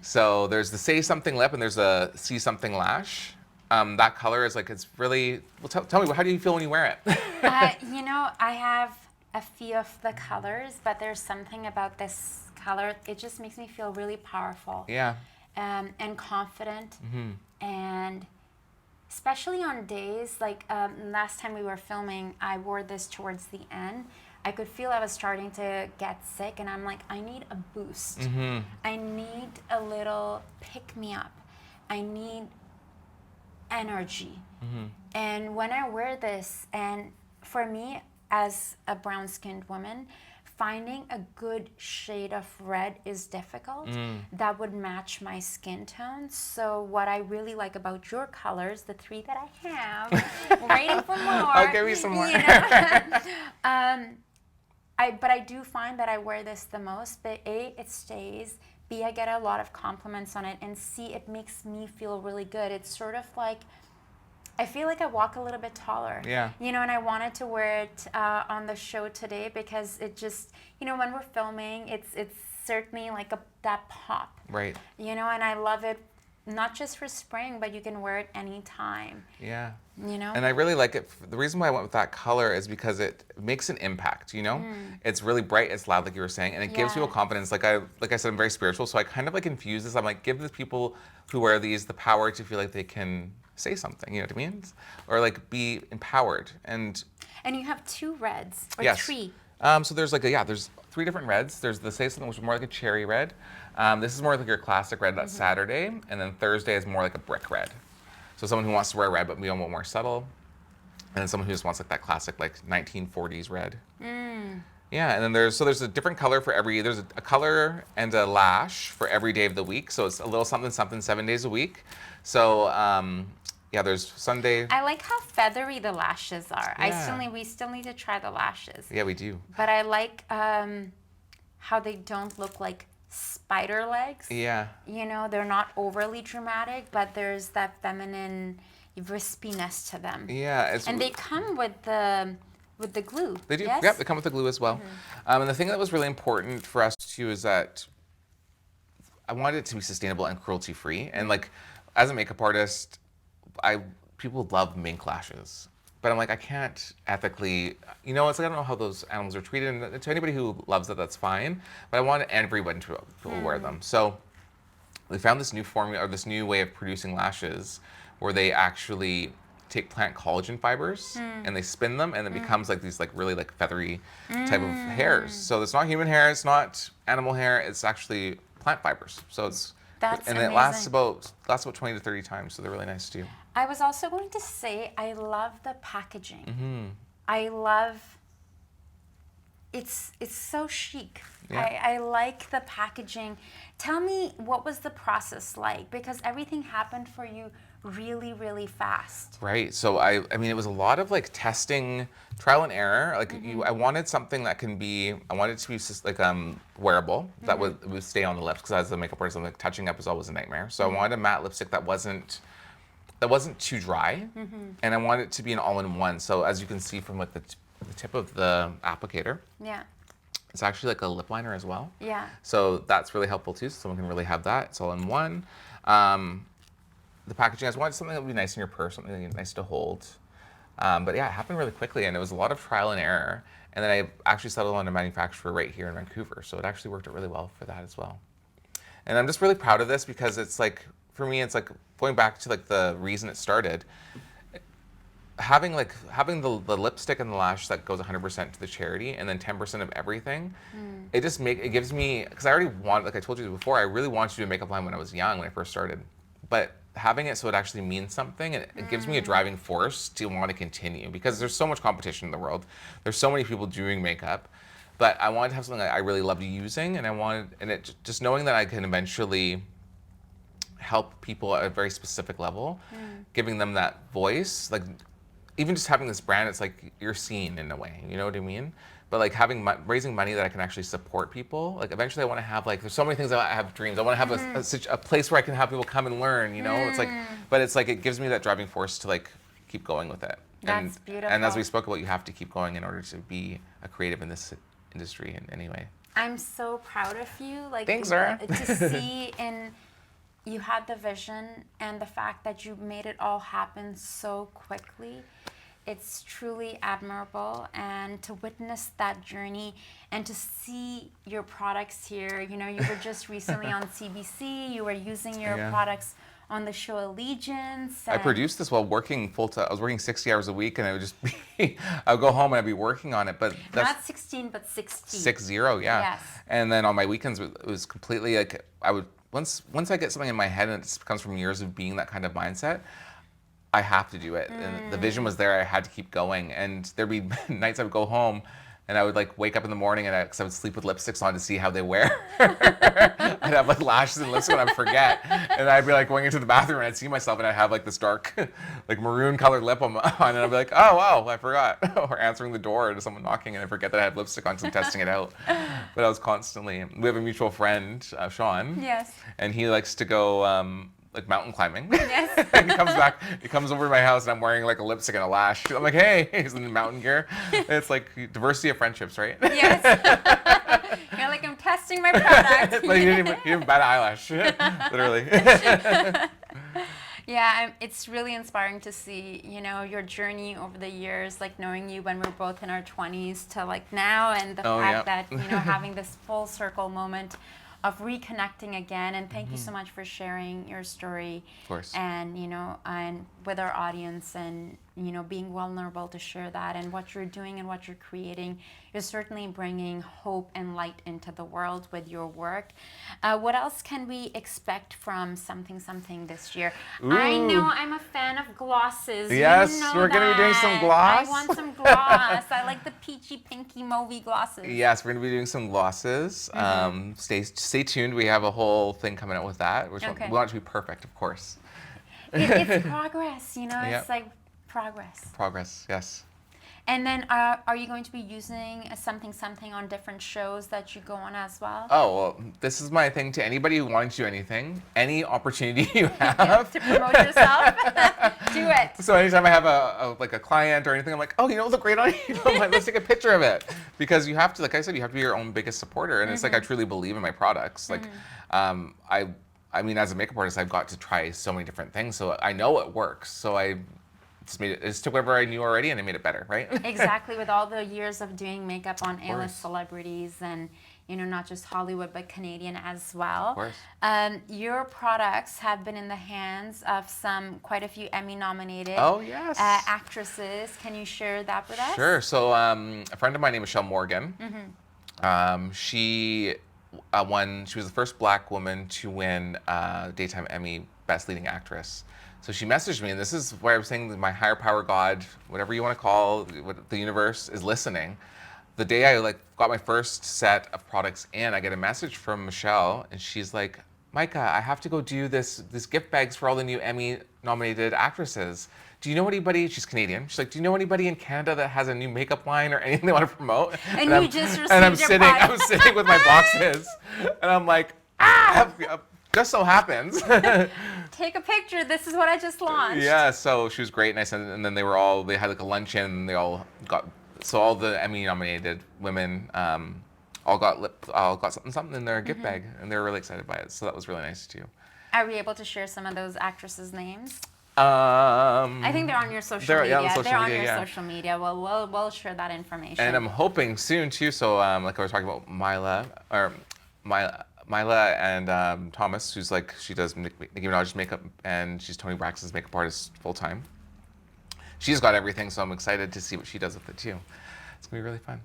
Speaker 2: So there's the Say Something lip, and there's a See Something lash. That color is like, it's really, well, tell me, how do you feel when you wear it?
Speaker 1: You know, I have a few of the colors, but there's something about this color, it just makes me feel really powerful.
Speaker 2: Yeah.
Speaker 1: And confident. And especially on days, like last time we were filming, I wore this towards the end. I could feel I was starting to get sick, and I'm like, I need a boost. I need a little pick-me-up. I need energy. And when I wear this, and for me as a brown-skinned woman, finding a good shade of red is difficult that would match my skin tone. So what I really like about your colors, the 3 that I have, waiting for more.
Speaker 2: I'll give you some more.
Speaker 1: You know? But I do find that I wear this the most. But A, it stays. B, I get a lot of compliments on it. And C, it makes me feel really good. It's sort of like, I feel like I walk a little bit taller.
Speaker 2: Yeah.
Speaker 1: You know, and I wanted to wear it on the show today, because it just, you know, when we're filming, it's certainly like that pop.
Speaker 2: Right.
Speaker 1: You know, and I love it, not just for spring, but you can wear it anytime.
Speaker 2: Yeah.
Speaker 1: you know?
Speaker 2: And I really like it. The reason why I went with that color is because it makes an impact, you know? It's really bright, it's loud, like you were saying, and it gives people confidence. Like I said, I'm very spiritual, so I kind of like infuse this. I'm like, give the people who wear these the power to feel like they can say something, you know what I mean? Or like be empowered. And
Speaker 1: you have 2 reds, or
Speaker 2: yes.
Speaker 1: 3.
Speaker 2: So there's like there's 3 different reds. There's the Say Something, which is more like a cherry red. This is more like your classic red, that's Saturday. And then Thursday is more like a brick red. So someone who wants to wear red, but maybe a little more subtle. And then someone who just wants like that classic, like 1940s red. Yeah, and then there's a different color for there's a color and a lash for every day of the week. So it's a little something, 7 days a week. So yeah, there's Sunday.
Speaker 1: I like how feathery the lashes are.
Speaker 2: Yeah.
Speaker 1: We still need to try the lashes.
Speaker 2: Yeah, we do.
Speaker 1: But I like how they don't look like spider legs.
Speaker 2: Yeah.
Speaker 1: You know, they're not overly dramatic, but there's that feminine wispiness to them.
Speaker 2: Yeah,
Speaker 1: and they come with the glue.
Speaker 2: They do.
Speaker 1: Yes?
Speaker 2: Yep, they come with the glue as well. And the thing that was really important for us too is that I wanted it to be sustainable and cruelty-free. And like, as a makeup artist, people love mink lashes, but I'm like, I can't ethically, you know, it's like I don't know how those animals are treated. And to anybody who loves it, that's fine. But I want everyone to wear them. So we found this new formula, or this new way of producing lashes, where they actually take plant collagen fibers and they spin them, and it becomes like these like really like feathery type of hairs. So it's not human hair, it's not animal hair, it's actually plant fibers. So it's
Speaker 1: amazing.
Speaker 2: it lasts about 20 to 30 times, so they're really nice too.
Speaker 1: I was also going to say, I love the packaging. I love, it's so chic.
Speaker 2: Yeah.
Speaker 1: I like the packaging. Tell me, what was the process like? Because everything happened for you really, really fast.
Speaker 2: Right. So I mean, it was a lot of like testing, trial and error. Like I wanted something that I wanted it to be like wearable, that would stay on the lips, because as a makeup artist, like touching up is always a nightmare. So I wanted a matte lipstick that wasn't too dry, and I wanted it to be an all-in-one. So as you can see from like the tip of the applicator, it's actually like a lip liner as well.
Speaker 1: Yeah.
Speaker 2: So that's really helpful too. So someone can really have that. It's all in one. The packaging, I just wanted something that would be nice in your purse, something nice to hold. But yeah, it happened really quickly, and it was a lot of trial and error. And then I actually settled on a manufacturer right here in Vancouver. So it actually worked out really well for that as well. And I'm just really proud of this, because it's like, for me, it's like going back to like the reason it started. Having the lipstick and the lash that goes 100% to the charity, and then 10% of everything, it gives me, because I already like I told you before, I really wanted to do a makeup line when I was young, when I first started. But having it so it actually means something, and it gives me a driving force to want to continue, because there's so much competition in the world. There's so many people doing makeup, but I wanted to have something that I really loved using, and just knowing that I can eventually help people at a very specific level, giving them that voice, like even just having this brand, it's like you're seen in a way, you know what I mean? But like raising money that I can actually support people, like eventually I want to have, like, there's so many things I have dreams. I want to have a place where I can have people come and learn, you know? It's like, but it's like, it gives me that driving force to like keep going with it.
Speaker 1: That's beautiful.
Speaker 2: And as we spoke about, you have to keep going in order to be a creative in this industry in any way.
Speaker 1: I'm so proud of you. Like,
Speaker 2: thanks, Zara.
Speaker 1: To see you had the vision, and the fact that you made it all happen so quickly. It's truly admirable, and to witness that journey and to see your products here. You know, you were just recently on CBC, you were using your products on the show Allegiance.
Speaker 2: I produced this while working full-time. I was working 60 hours a week, and I would just be, I would go home and I'd be working on it. But that's
Speaker 1: not 16, but 60.
Speaker 2: 60, yeah.
Speaker 1: Yes.
Speaker 2: And then on my weekends, it was completely like, once I get something in my head, and it comes from years of being that kind of mindset, I have to do it. And the vision was there, I had to keep going. And there'd be nights I would go home and I would like wake up in the morning, and because I would sleep with lipsticks on to see how they wear. I'd have like lashes and lipstick, and I'd forget. And I'd be like going into the bathroom, and I'd see myself, and I'd have like this dark, like maroon colored lip on, and I'd be like, oh wow, I forgot. Or answering the door to someone knocking, and I forget that I had lipstick on, so I'm testing it out. But I was constantly, we have a mutual friend, Sean.
Speaker 1: Yes.
Speaker 2: And he likes to go, like mountain climbing.
Speaker 1: Yes.
Speaker 2: And he comes over to my house, and I'm wearing like a lipstick and a lash. I'm like, hey, he's in mountain gear. It's like diversity of friendships, right?
Speaker 1: Yes. You're like, I'm testing my product.
Speaker 2: Like, he didn't even bat an eyelash, literally.
Speaker 1: Yeah, it's really inspiring to see, your journey over the years, like knowing you when we're both in our 20s to like now, and the fact that, having this full circle moment of reconnecting again. And thank you so much for sharing your story.
Speaker 2: Of course.
Speaker 1: And, and with our audience, and, being vulnerable to share that, and what you're doing and what you're creating. You're certainly bringing hope and light into the world with your work. What else can we expect from Something this year?
Speaker 2: Ooh.
Speaker 1: I know I'm a fan of glosses.
Speaker 2: Yes,
Speaker 1: we're
Speaker 2: going to be doing some gloss.
Speaker 1: I want some gloss. I like the peachy pinky mauvey glosses.
Speaker 2: Yes, we're going to be doing some glosses. Stay tuned. We have a whole thing coming out with that. We want it to be perfect, of course.
Speaker 1: It's progress, It's like progress.
Speaker 2: Progress, yes.
Speaker 1: And then are you going to be using something on different shows that you go on as well?
Speaker 2: Oh, well, this is my thing to anybody who wanting to do anything. Any opportunity you have.
Speaker 1: To promote yourself, do it.
Speaker 2: So anytime I have a client or anything, I'm like, oh, it'll look great on you. Let's take a picture of it. Because you have to, like I said, you have to be your own biggest supporter. And it's like, I truly believe in my products. Like, I mean, as a makeup artist, I've got to try so many different things. So I know it works. So I just took whatever I knew already and I made it better, right?
Speaker 1: Exactly, with all the years of doing makeup on A-list celebrities and, not just Hollywood, but Canadian as well.
Speaker 2: Of course.
Speaker 1: Your products have been in the hands of quite a few Emmy-nominated actresses. Can you share that with us?
Speaker 2: Sure. So a friend of mine named Michelle Morgan, she was the first Black woman to win Daytime Emmy Best Leading Actress. So she messaged me, and this is where I was saying that my higher power, God, whatever you want to call what the universe, is listening. The day I got my first set of products in, I get a message from Michelle, and she's like, Micah, I have to go do this gift bags for all the new Emmy-nominated actresses. Do you know anybody? She's Canadian. She's like, do you know anybody in Canada that has a new makeup line or anything they want to promote?
Speaker 1: And you just received your product.
Speaker 2: I'm sitting with my boxes, and I'm like, just so happens.
Speaker 1: Take a picture. This is what I just launched.
Speaker 2: Yeah, so she was great, and then they had a luncheon, and they all got, so all the Emmy-nominated women all got something in their gift bag, and they were really excited by it. So that was really nice too.
Speaker 1: Are we able to share some of those actresses' names?
Speaker 2: I
Speaker 1: think they're on your social media.
Speaker 2: Yeah,
Speaker 1: they're on your social media. Well, we'll share that information.
Speaker 2: And I'm hoping soon too. So like I was talking about Mila and Thomas, who's she does Nicki Minaj's makeup, and she's Toni Braxton's makeup artist full time. She's got everything, so I'm excited to see what she does with it too. It's gonna be really fun.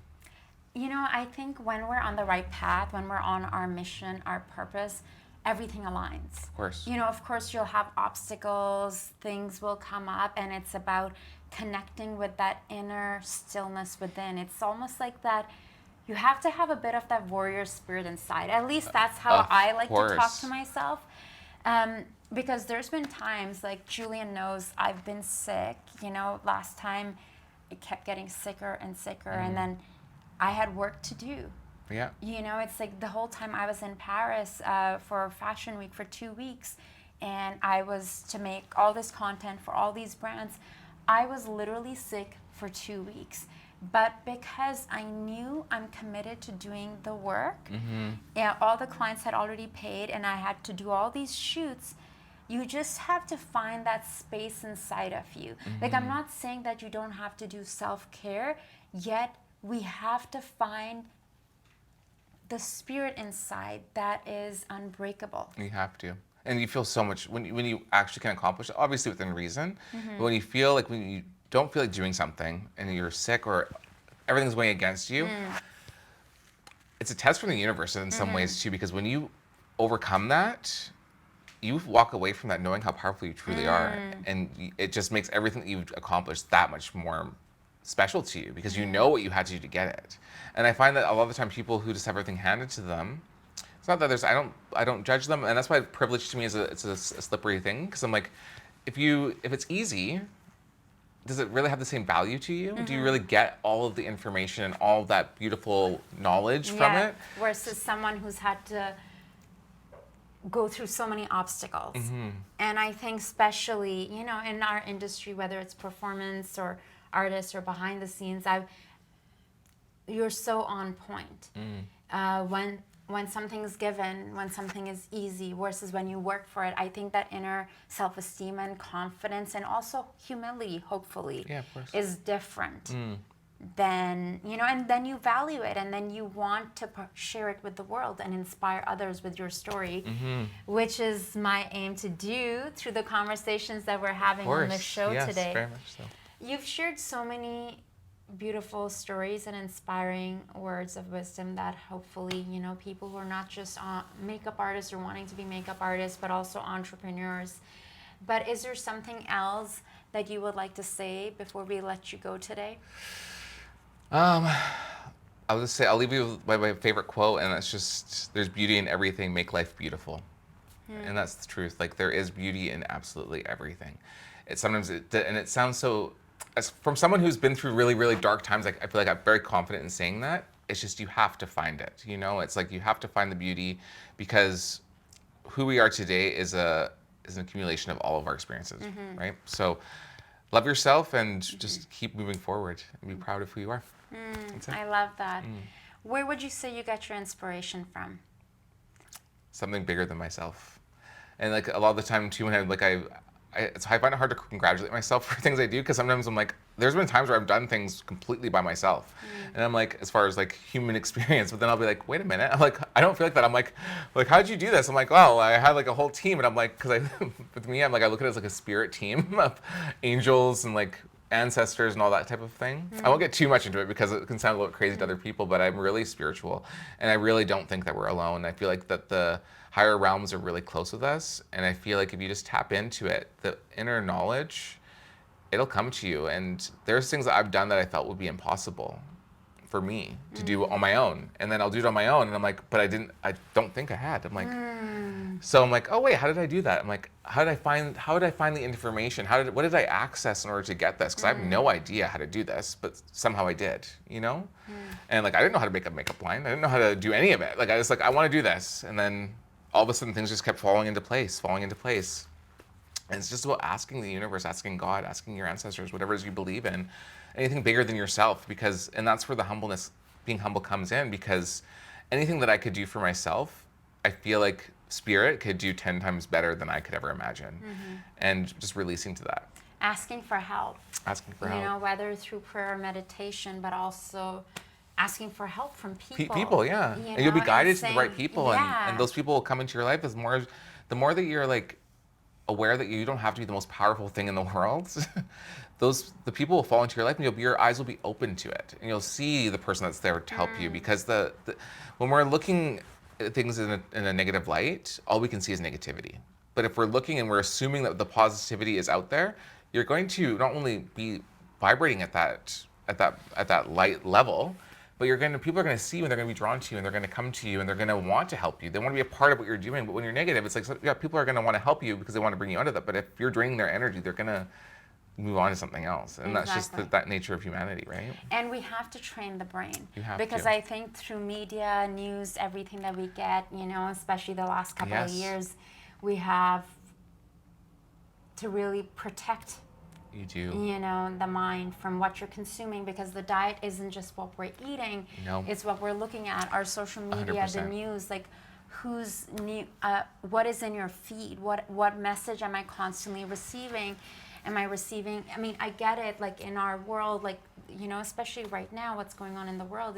Speaker 1: I think when we're on the right path, when we're on our mission, our purpose, everything aligns.
Speaker 2: Of course.
Speaker 1: Of course you'll have obstacles, things will come up, and it's about connecting with that inner stillness within. It's almost like that you have to have a bit of that warrior spirit inside. At least that's how I like to talk to myself. Because there's been times, like Julian knows, I've been sick. Last time I kept getting sicker and sicker, and then I had work to do.
Speaker 2: Yeah.
Speaker 1: It's like the whole time I was in Paris for Fashion Week for 2 weeks, and I was to make all this content for all these brands. I was literally sick for 2 weeks. But because I knew I'm committed to doing the work, all the clients had already paid, and I had to do all these shoots, you just have to find that space inside of you. Like, I'm not saying that you don't have to do self-care, yet we have to find the spirit inside that is unbreakable.
Speaker 2: You have to. And you feel so much, when you actually can accomplish it, obviously within reason, but when you don't feel like doing something and you're sick or everything's going against you, it's a test from the universe in some ways too, because when you overcome that, you walk away from that knowing how powerful you truly are, and it just makes everything that you've accomplished that much more special to you, because you know what you had to do to get it. And I find that a lot of the time people who just have everything handed to them, it's not that I don't judge them, and that's why privilege to me is it's a slippery thing, because I'm like, if it's easy, does it really have the same value to you? Do you really get all of the information and all of that beautiful knowledge from it?
Speaker 1: Versus someone who's had to go through so many obstacles. And I think especially, in our industry, whether it's performance or artists or behind the scenes, you're so on point. when something's given, when something is easy versus when you work for it, I think that inner self-esteem and confidence and also humility, hopefully,
Speaker 2: Yeah, of course.
Speaker 1: is different. Then, and then you value it, and then you want to share it with the world and inspire others with your story, which is my aim to do through the conversations that we're having on the show today.
Speaker 2: Very much so.
Speaker 1: You've shared so many beautiful stories and inspiring words of wisdom that hopefully, people who are not just makeup artists or wanting to be makeup artists, but also entrepreneurs. But is there something else that you would like to say before we let you go today?
Speaker 2: I'll just say, I'll leave you with my favorite quote, and that's just, there's beauty in everything, make life beautiful. And that's the truth. Like, there is beauty in absolutely everything. It sounds so, as from someone who's been through really, really dark times, like, I feel like I'm very confident in saying that. It's just, you have to find it, It's like, you have to find the beauty, because who we are today is an accumulation of all of our experiences, right? So love yourself and just keep moving forward and be proud of who you are.
Speaker 1: I love that. Where would you say you get your inspiration from?
Speaker 2: Something bigger than myself. And like a lot of the time too, when I find it hard to congratulate myself for things I do, because sometimes I'm like, there's been times where I've done things completely by myself, and I'm like, as far as like human experience, but then I'll be like, wait a minute, I'm like, I don't feel like that. I'm like, how'd you do this? I'm like, well, I had like a whole team, and I'm like, because with me, I'm like, I look at it as like a spirit team of angels and like ancestors and all that type of thing. I won't get too much into it because it can sound a little crazy to other people, but I'm really spiritual, and I really don't think that we're alone. I feel like that the higher realms are really close with us, and I feel like if you just tap into it, the inner knowledge, it'll come to you. And there's things that I've done that I felt would be impossible for me to do on my own, and then I'll do it on my own, and I'm like, but I don't think I had. I'm like, so I'm like, oh wait, how did I do that? I'm like, how did I find the information? What did I access in order to get this? Because I have no idea how to do this, but somehow I did, And like, I didn't know how to make a makeup line. I didn't know how to do any of it. Like, I was like, I want to do this, and then all of a sudden things just kept falling into place. And it's just about asking the universe, asking God, asking your ancestors, whatever it is you believe in, anything bigger than yourself, and that's where the being humble comes in, because anything that I could do for myself, I feel like spirit could do 10 times better than I could ever imagine. And just releasing to that.
Speaker 1: Asking for help. Whether through prayer or meditation, but also asking for help from people.
Speaker 2: People, yeah. And you'll be guided to the right people, and those people will come into your life. The more that you're like aware that you don't have to be the most powerful thing in the world, the people will fall into your life, and your eyes will be open to it, and you'll see the person that's there to help you. Because when we're looking at things in a negative light, all we can see is negativity. But if we're looking and we're assuming that the positivity is out there, you're going to not only be vibrating at that light level, but people are going to see you, and they're going to be drawn to you, and they're going to come to you, and they're going to want to help you. They want to be a part of what you're doing. But when you're negative, it's like, people are going to want to help you because they want to bring you out of that. But if you're draining their energy, they're going to move on to something else. And that's just that nature of humanity, right?
Speaker 1: And we have to train the brain.
Speaker 2: Because
Speaker 1: I think through media, news, everything that we get, especially the last couple of years, we have to really protect the mind from what you're consuming, because the diet isn't just what we're eating.
Speaker 2: No.
Speaker 1: It's what we're looking at, our social media, 100%. The news, like what is in your feed, what message am I constantly receiving? I get it, like in our world, like, especially right now, what's going on in the world,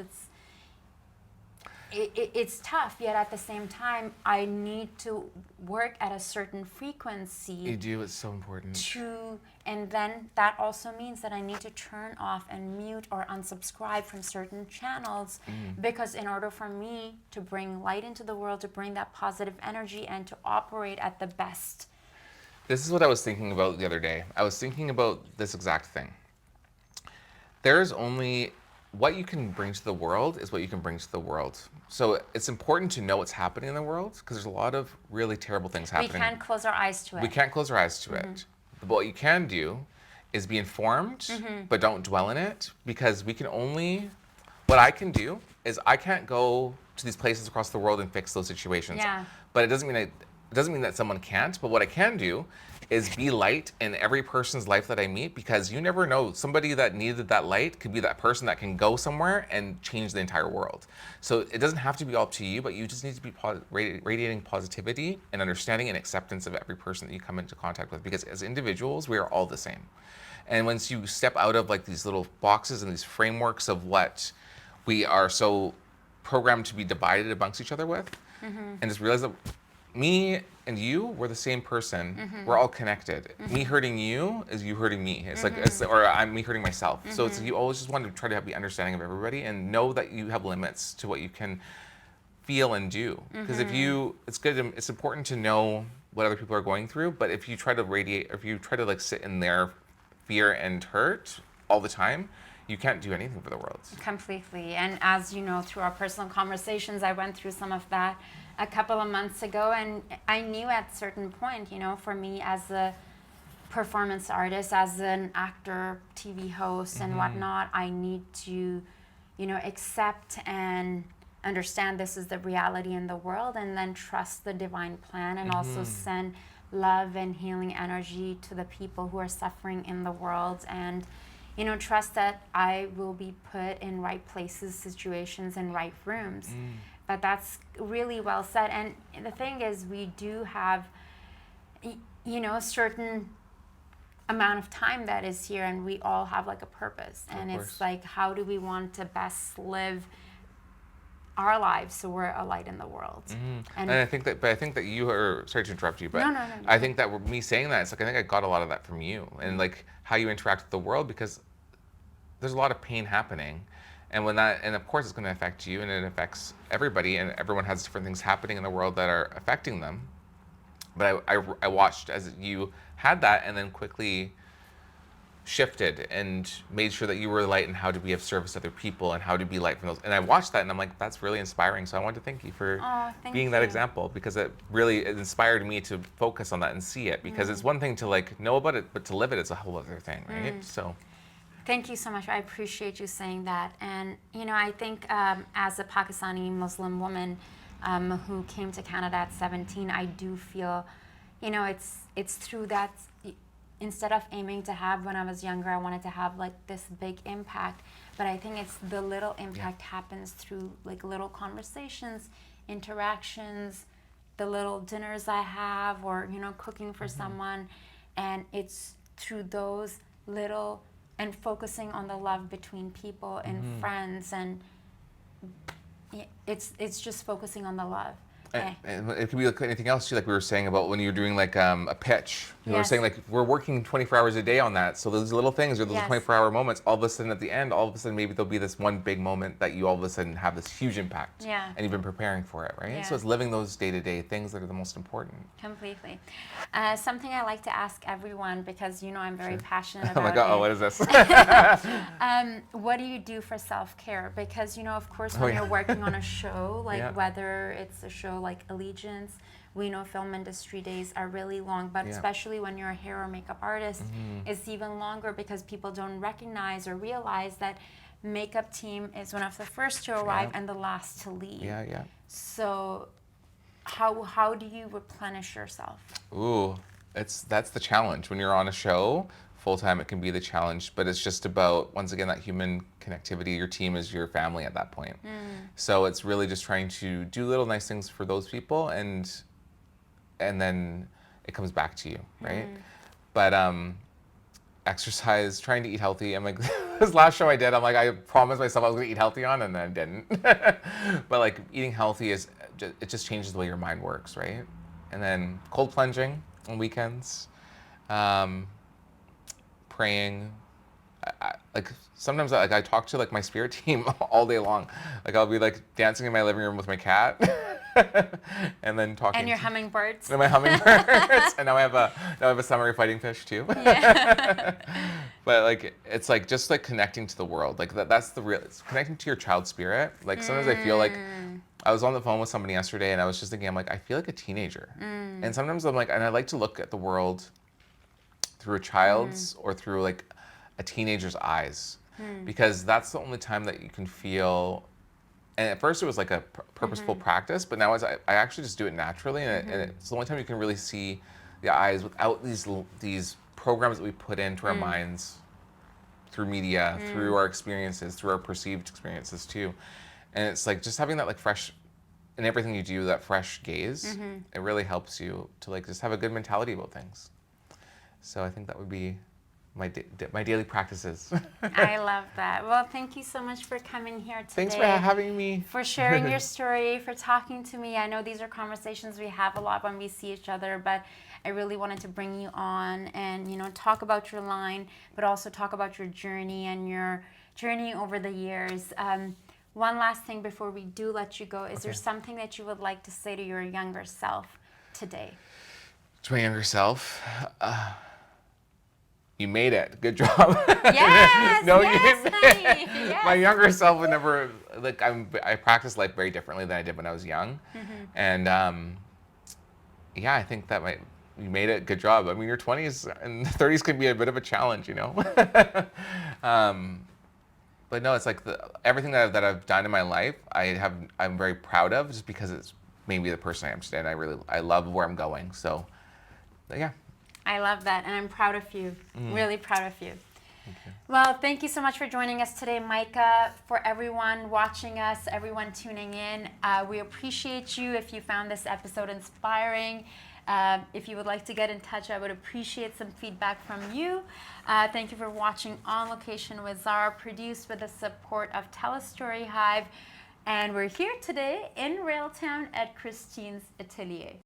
Speaker 1: it's tough, yet at the same time, I need to work at a certain frequency.
Speaker 2: You do, it's so important.
Speaker 1: And then that also means that I need to turn off and mute or unsubscribe from certain channels, because in order for me to bring light into the world, to bring that positive energy and to operate at the best.
Speaker 2: This is what I was thinking about the other day. I was thinking about this exact thing. There's only what you can bring to the world is what you can bring to the world. So it's important to know what's happening in the world, because there's a lot of really terrible things happening.
Speaker 1: We can't close our eyes to it.
Speaker 2: We can't close our eyes to it. But what you can do is be informed, but don't dwell in it, because what I can do is I can't go to these places across the world and fix those situations.
Speaker 1: Yeah.
Speaker 2: But it doesn't mean that someone can't. But what I can do is be light in every person's life that I meet, because you never know, somebody that needed that light could be that person that can go somewhere and change the entire world. So it doesn't have to be all up to you, but you just need to be radiating positivity and understanding and acceptance of every person that you come into contact with, because as individuals, we are all the same. And once you step out of like these little boxes and these frameworks of what we are so programmed to be divided amongst each other with, and just realize that me and you, we're the same person. We're all connected. Me hurting you is you hurting me. It's like, or I'm me hurting myself. So it's, you always just want to try to be understanding of everybody and know that you have limits to what you can feel and do. Because if you, it's important to know what other people are going through, but if you try to radiate, if you try to like sit in their fear and hurt all the time, you can't do anything for the world.
Speaker 1: Completely. And as you know, through our personal conversations, I went through some of that a couple of months ago, and I knew at a certain point, you know, for me as a performance artist, as an actor, TV host and whatnot, I need to, you know, accept and understand this is the reality in the world, and then trust the divine plan, and also send love and healing energy to the people who are suffering in the world, and you know, trust that I will be put in right places, situations, and right rooms. But that's really well said. And the thing is, we do have, you know, a certain amount of time that is here, and we all have like a purpose. And it's like, how do we want to best live our lives so we're a light in the world?
Speaker 2: And I think that you are, sorry to interrupt you, but
Speaker 1: No.
Speaker 2: I think that me saying that, it's like, I think I got a lot of that from you, and like how you interact with the world, because there's a lot of pain happening, and when that, and of course it's going to affect you, and it affects everybody, and everyone has different things happening in the world that are affecting them. But I watched as you had that, and then quickly shifted and made sure that you were light and how to be of service to other people and how to be light from those. And I watched that and I'm like, that's really inspiring. So I want to thank you for being that example, because it inspired me to focus on that and see it, because it's one thing to like know about it, but to live it is a whole other thing, right? So
Speaker 1: thank you so much. I appreciate you saying that. And you know, I think as a Pakistani Muslim woman who came to Canada at 17, I do feel, you know, it's through that. Instead of aiming to have when I was younger, I wanted to have like this big impact. But I think it's the little impact happens through like little conversations, interactions, the little dinners I have, or, you know, cooking for someone. And it's through those little, and focusing on the love between people and friends. And it's just focusing on the love.
Speaker 2: And it could be like anything else too, like we were saying about when you're doing like a pitch. You were saying like we're working 24 hours a day on that. So those little things, or those 24-hour moments, all of a sudden at the end, all of a sudden maybe there'll be this one big moment that you all of a sudden have this huge impact.
Speaker 1: Yeah.
Speaker 2: And you've been preparing for it, right?
Speaker 1: Yeah.
Speaker 2: So it's living those day-to-day things that are the most important.
Speaker 1: Completely. Something I like to ask everyone, because you know I'm very passionate about
Speaker 2: I'm like, oh, what is this?
Speaker 1: what do you do for self-care? Because, you know, of course, when you're working on a show, like whether it's a show like Allegiance, we know film industry days are really long, but especially when you're a hair or makeup artist, it's even longer, because people don't recognize or realize that makeup team is one of the first to arrive and the last to leave. So how do you replenish yourself?
Speaker 2: Ooh, that's the challenge. When you're on a show full time, it can be the challenge, but it's just about, once again, that human connectivity. Your team is your family at that point. So it's really just trying to do little nice things for those people, and then it comes back to you, right? But exercise, trying to eat healthy. I'm like, this last show I did, I'm like, I promised myself I was gonna eat healthy on, and then I didn't. But like, eating healthy it just changes the way your mind works, right? And then cold plunging on weekends, praying. Like sometimes I talk to like my spirit team all day long. Like I'll be like dancing in my living room with my cat, and then talking.
Speaker 1: And your hummingbirds.
Speaker 2: And my hummingbirds. And now I have a summary fighting fish too. But like it's like just like connecting to the world. Like that's the real. It's connecting to your child spirit. Like sometimes I feel like I was on the phone with somebody yesterday, and I was just thinking, I'm like, I feel like a teenager. And sometimes I'm like, and I like to look at the world through a child's or through like a teenager's eyes, because that's the only time that you can feel. And at first it was like a purposeful practice, but now I actually just do it naturally, and it's the only time you can really see the eyes without these programs that we put into our minds through media, through our experiences, through our perceived experiences too. And it's like just having that like fresh, in everything you do, that fresh gaze, it really helps you to like just have a good mentality about things. So I think that would be my daily practices.
Speaker 1: I love that. Well, thank you so much for coming here today.
Speaker 2: Thanks for having me.
Speaker 1: For sharing your story, for talking to me. I know these are conversations we have a lot when we see each other, but I really wanted to bring you on and, you know, talk about your line, but also talk about your journey and your journey over the years. One last thing before we do let you go. Is there something that you would like to say to your younger self today?
Speaker 2: To my younger self, you made it. Good job.
Speaker 1: Yes,
Speaker 2: No,
Speaker 1: yes,
Speaker 2: you
Speaker 1: honey. Yes.
Speaker 2: My younger self would never, like, I practice life very differently than I did when I was young. And yeah, I think that you made it. Good job. I mean, your 20s and 30s can be a bit of a challenge, you know? But no, it's like everything that I've done in my life, I'm very proud of, just because it's made me the person I am today, and I love where I'm going. So, yeah.
Speaker 1: I love that, and I'm proud of you. Really proud of you.
Speaker 2: Thank you.
Speaker 1: Well, thank you so much for joining us today, Micah. For everyone watching us, everyone tuning in, we appreciate you. If you found this episode inspiring, if you would like to get in touch, I would appreciate some feedback from you. Thank you for watching On Location with Zara, produced with the support of TELUS STORYHIVE. And we're here today in Railtown at Christine's Atelier.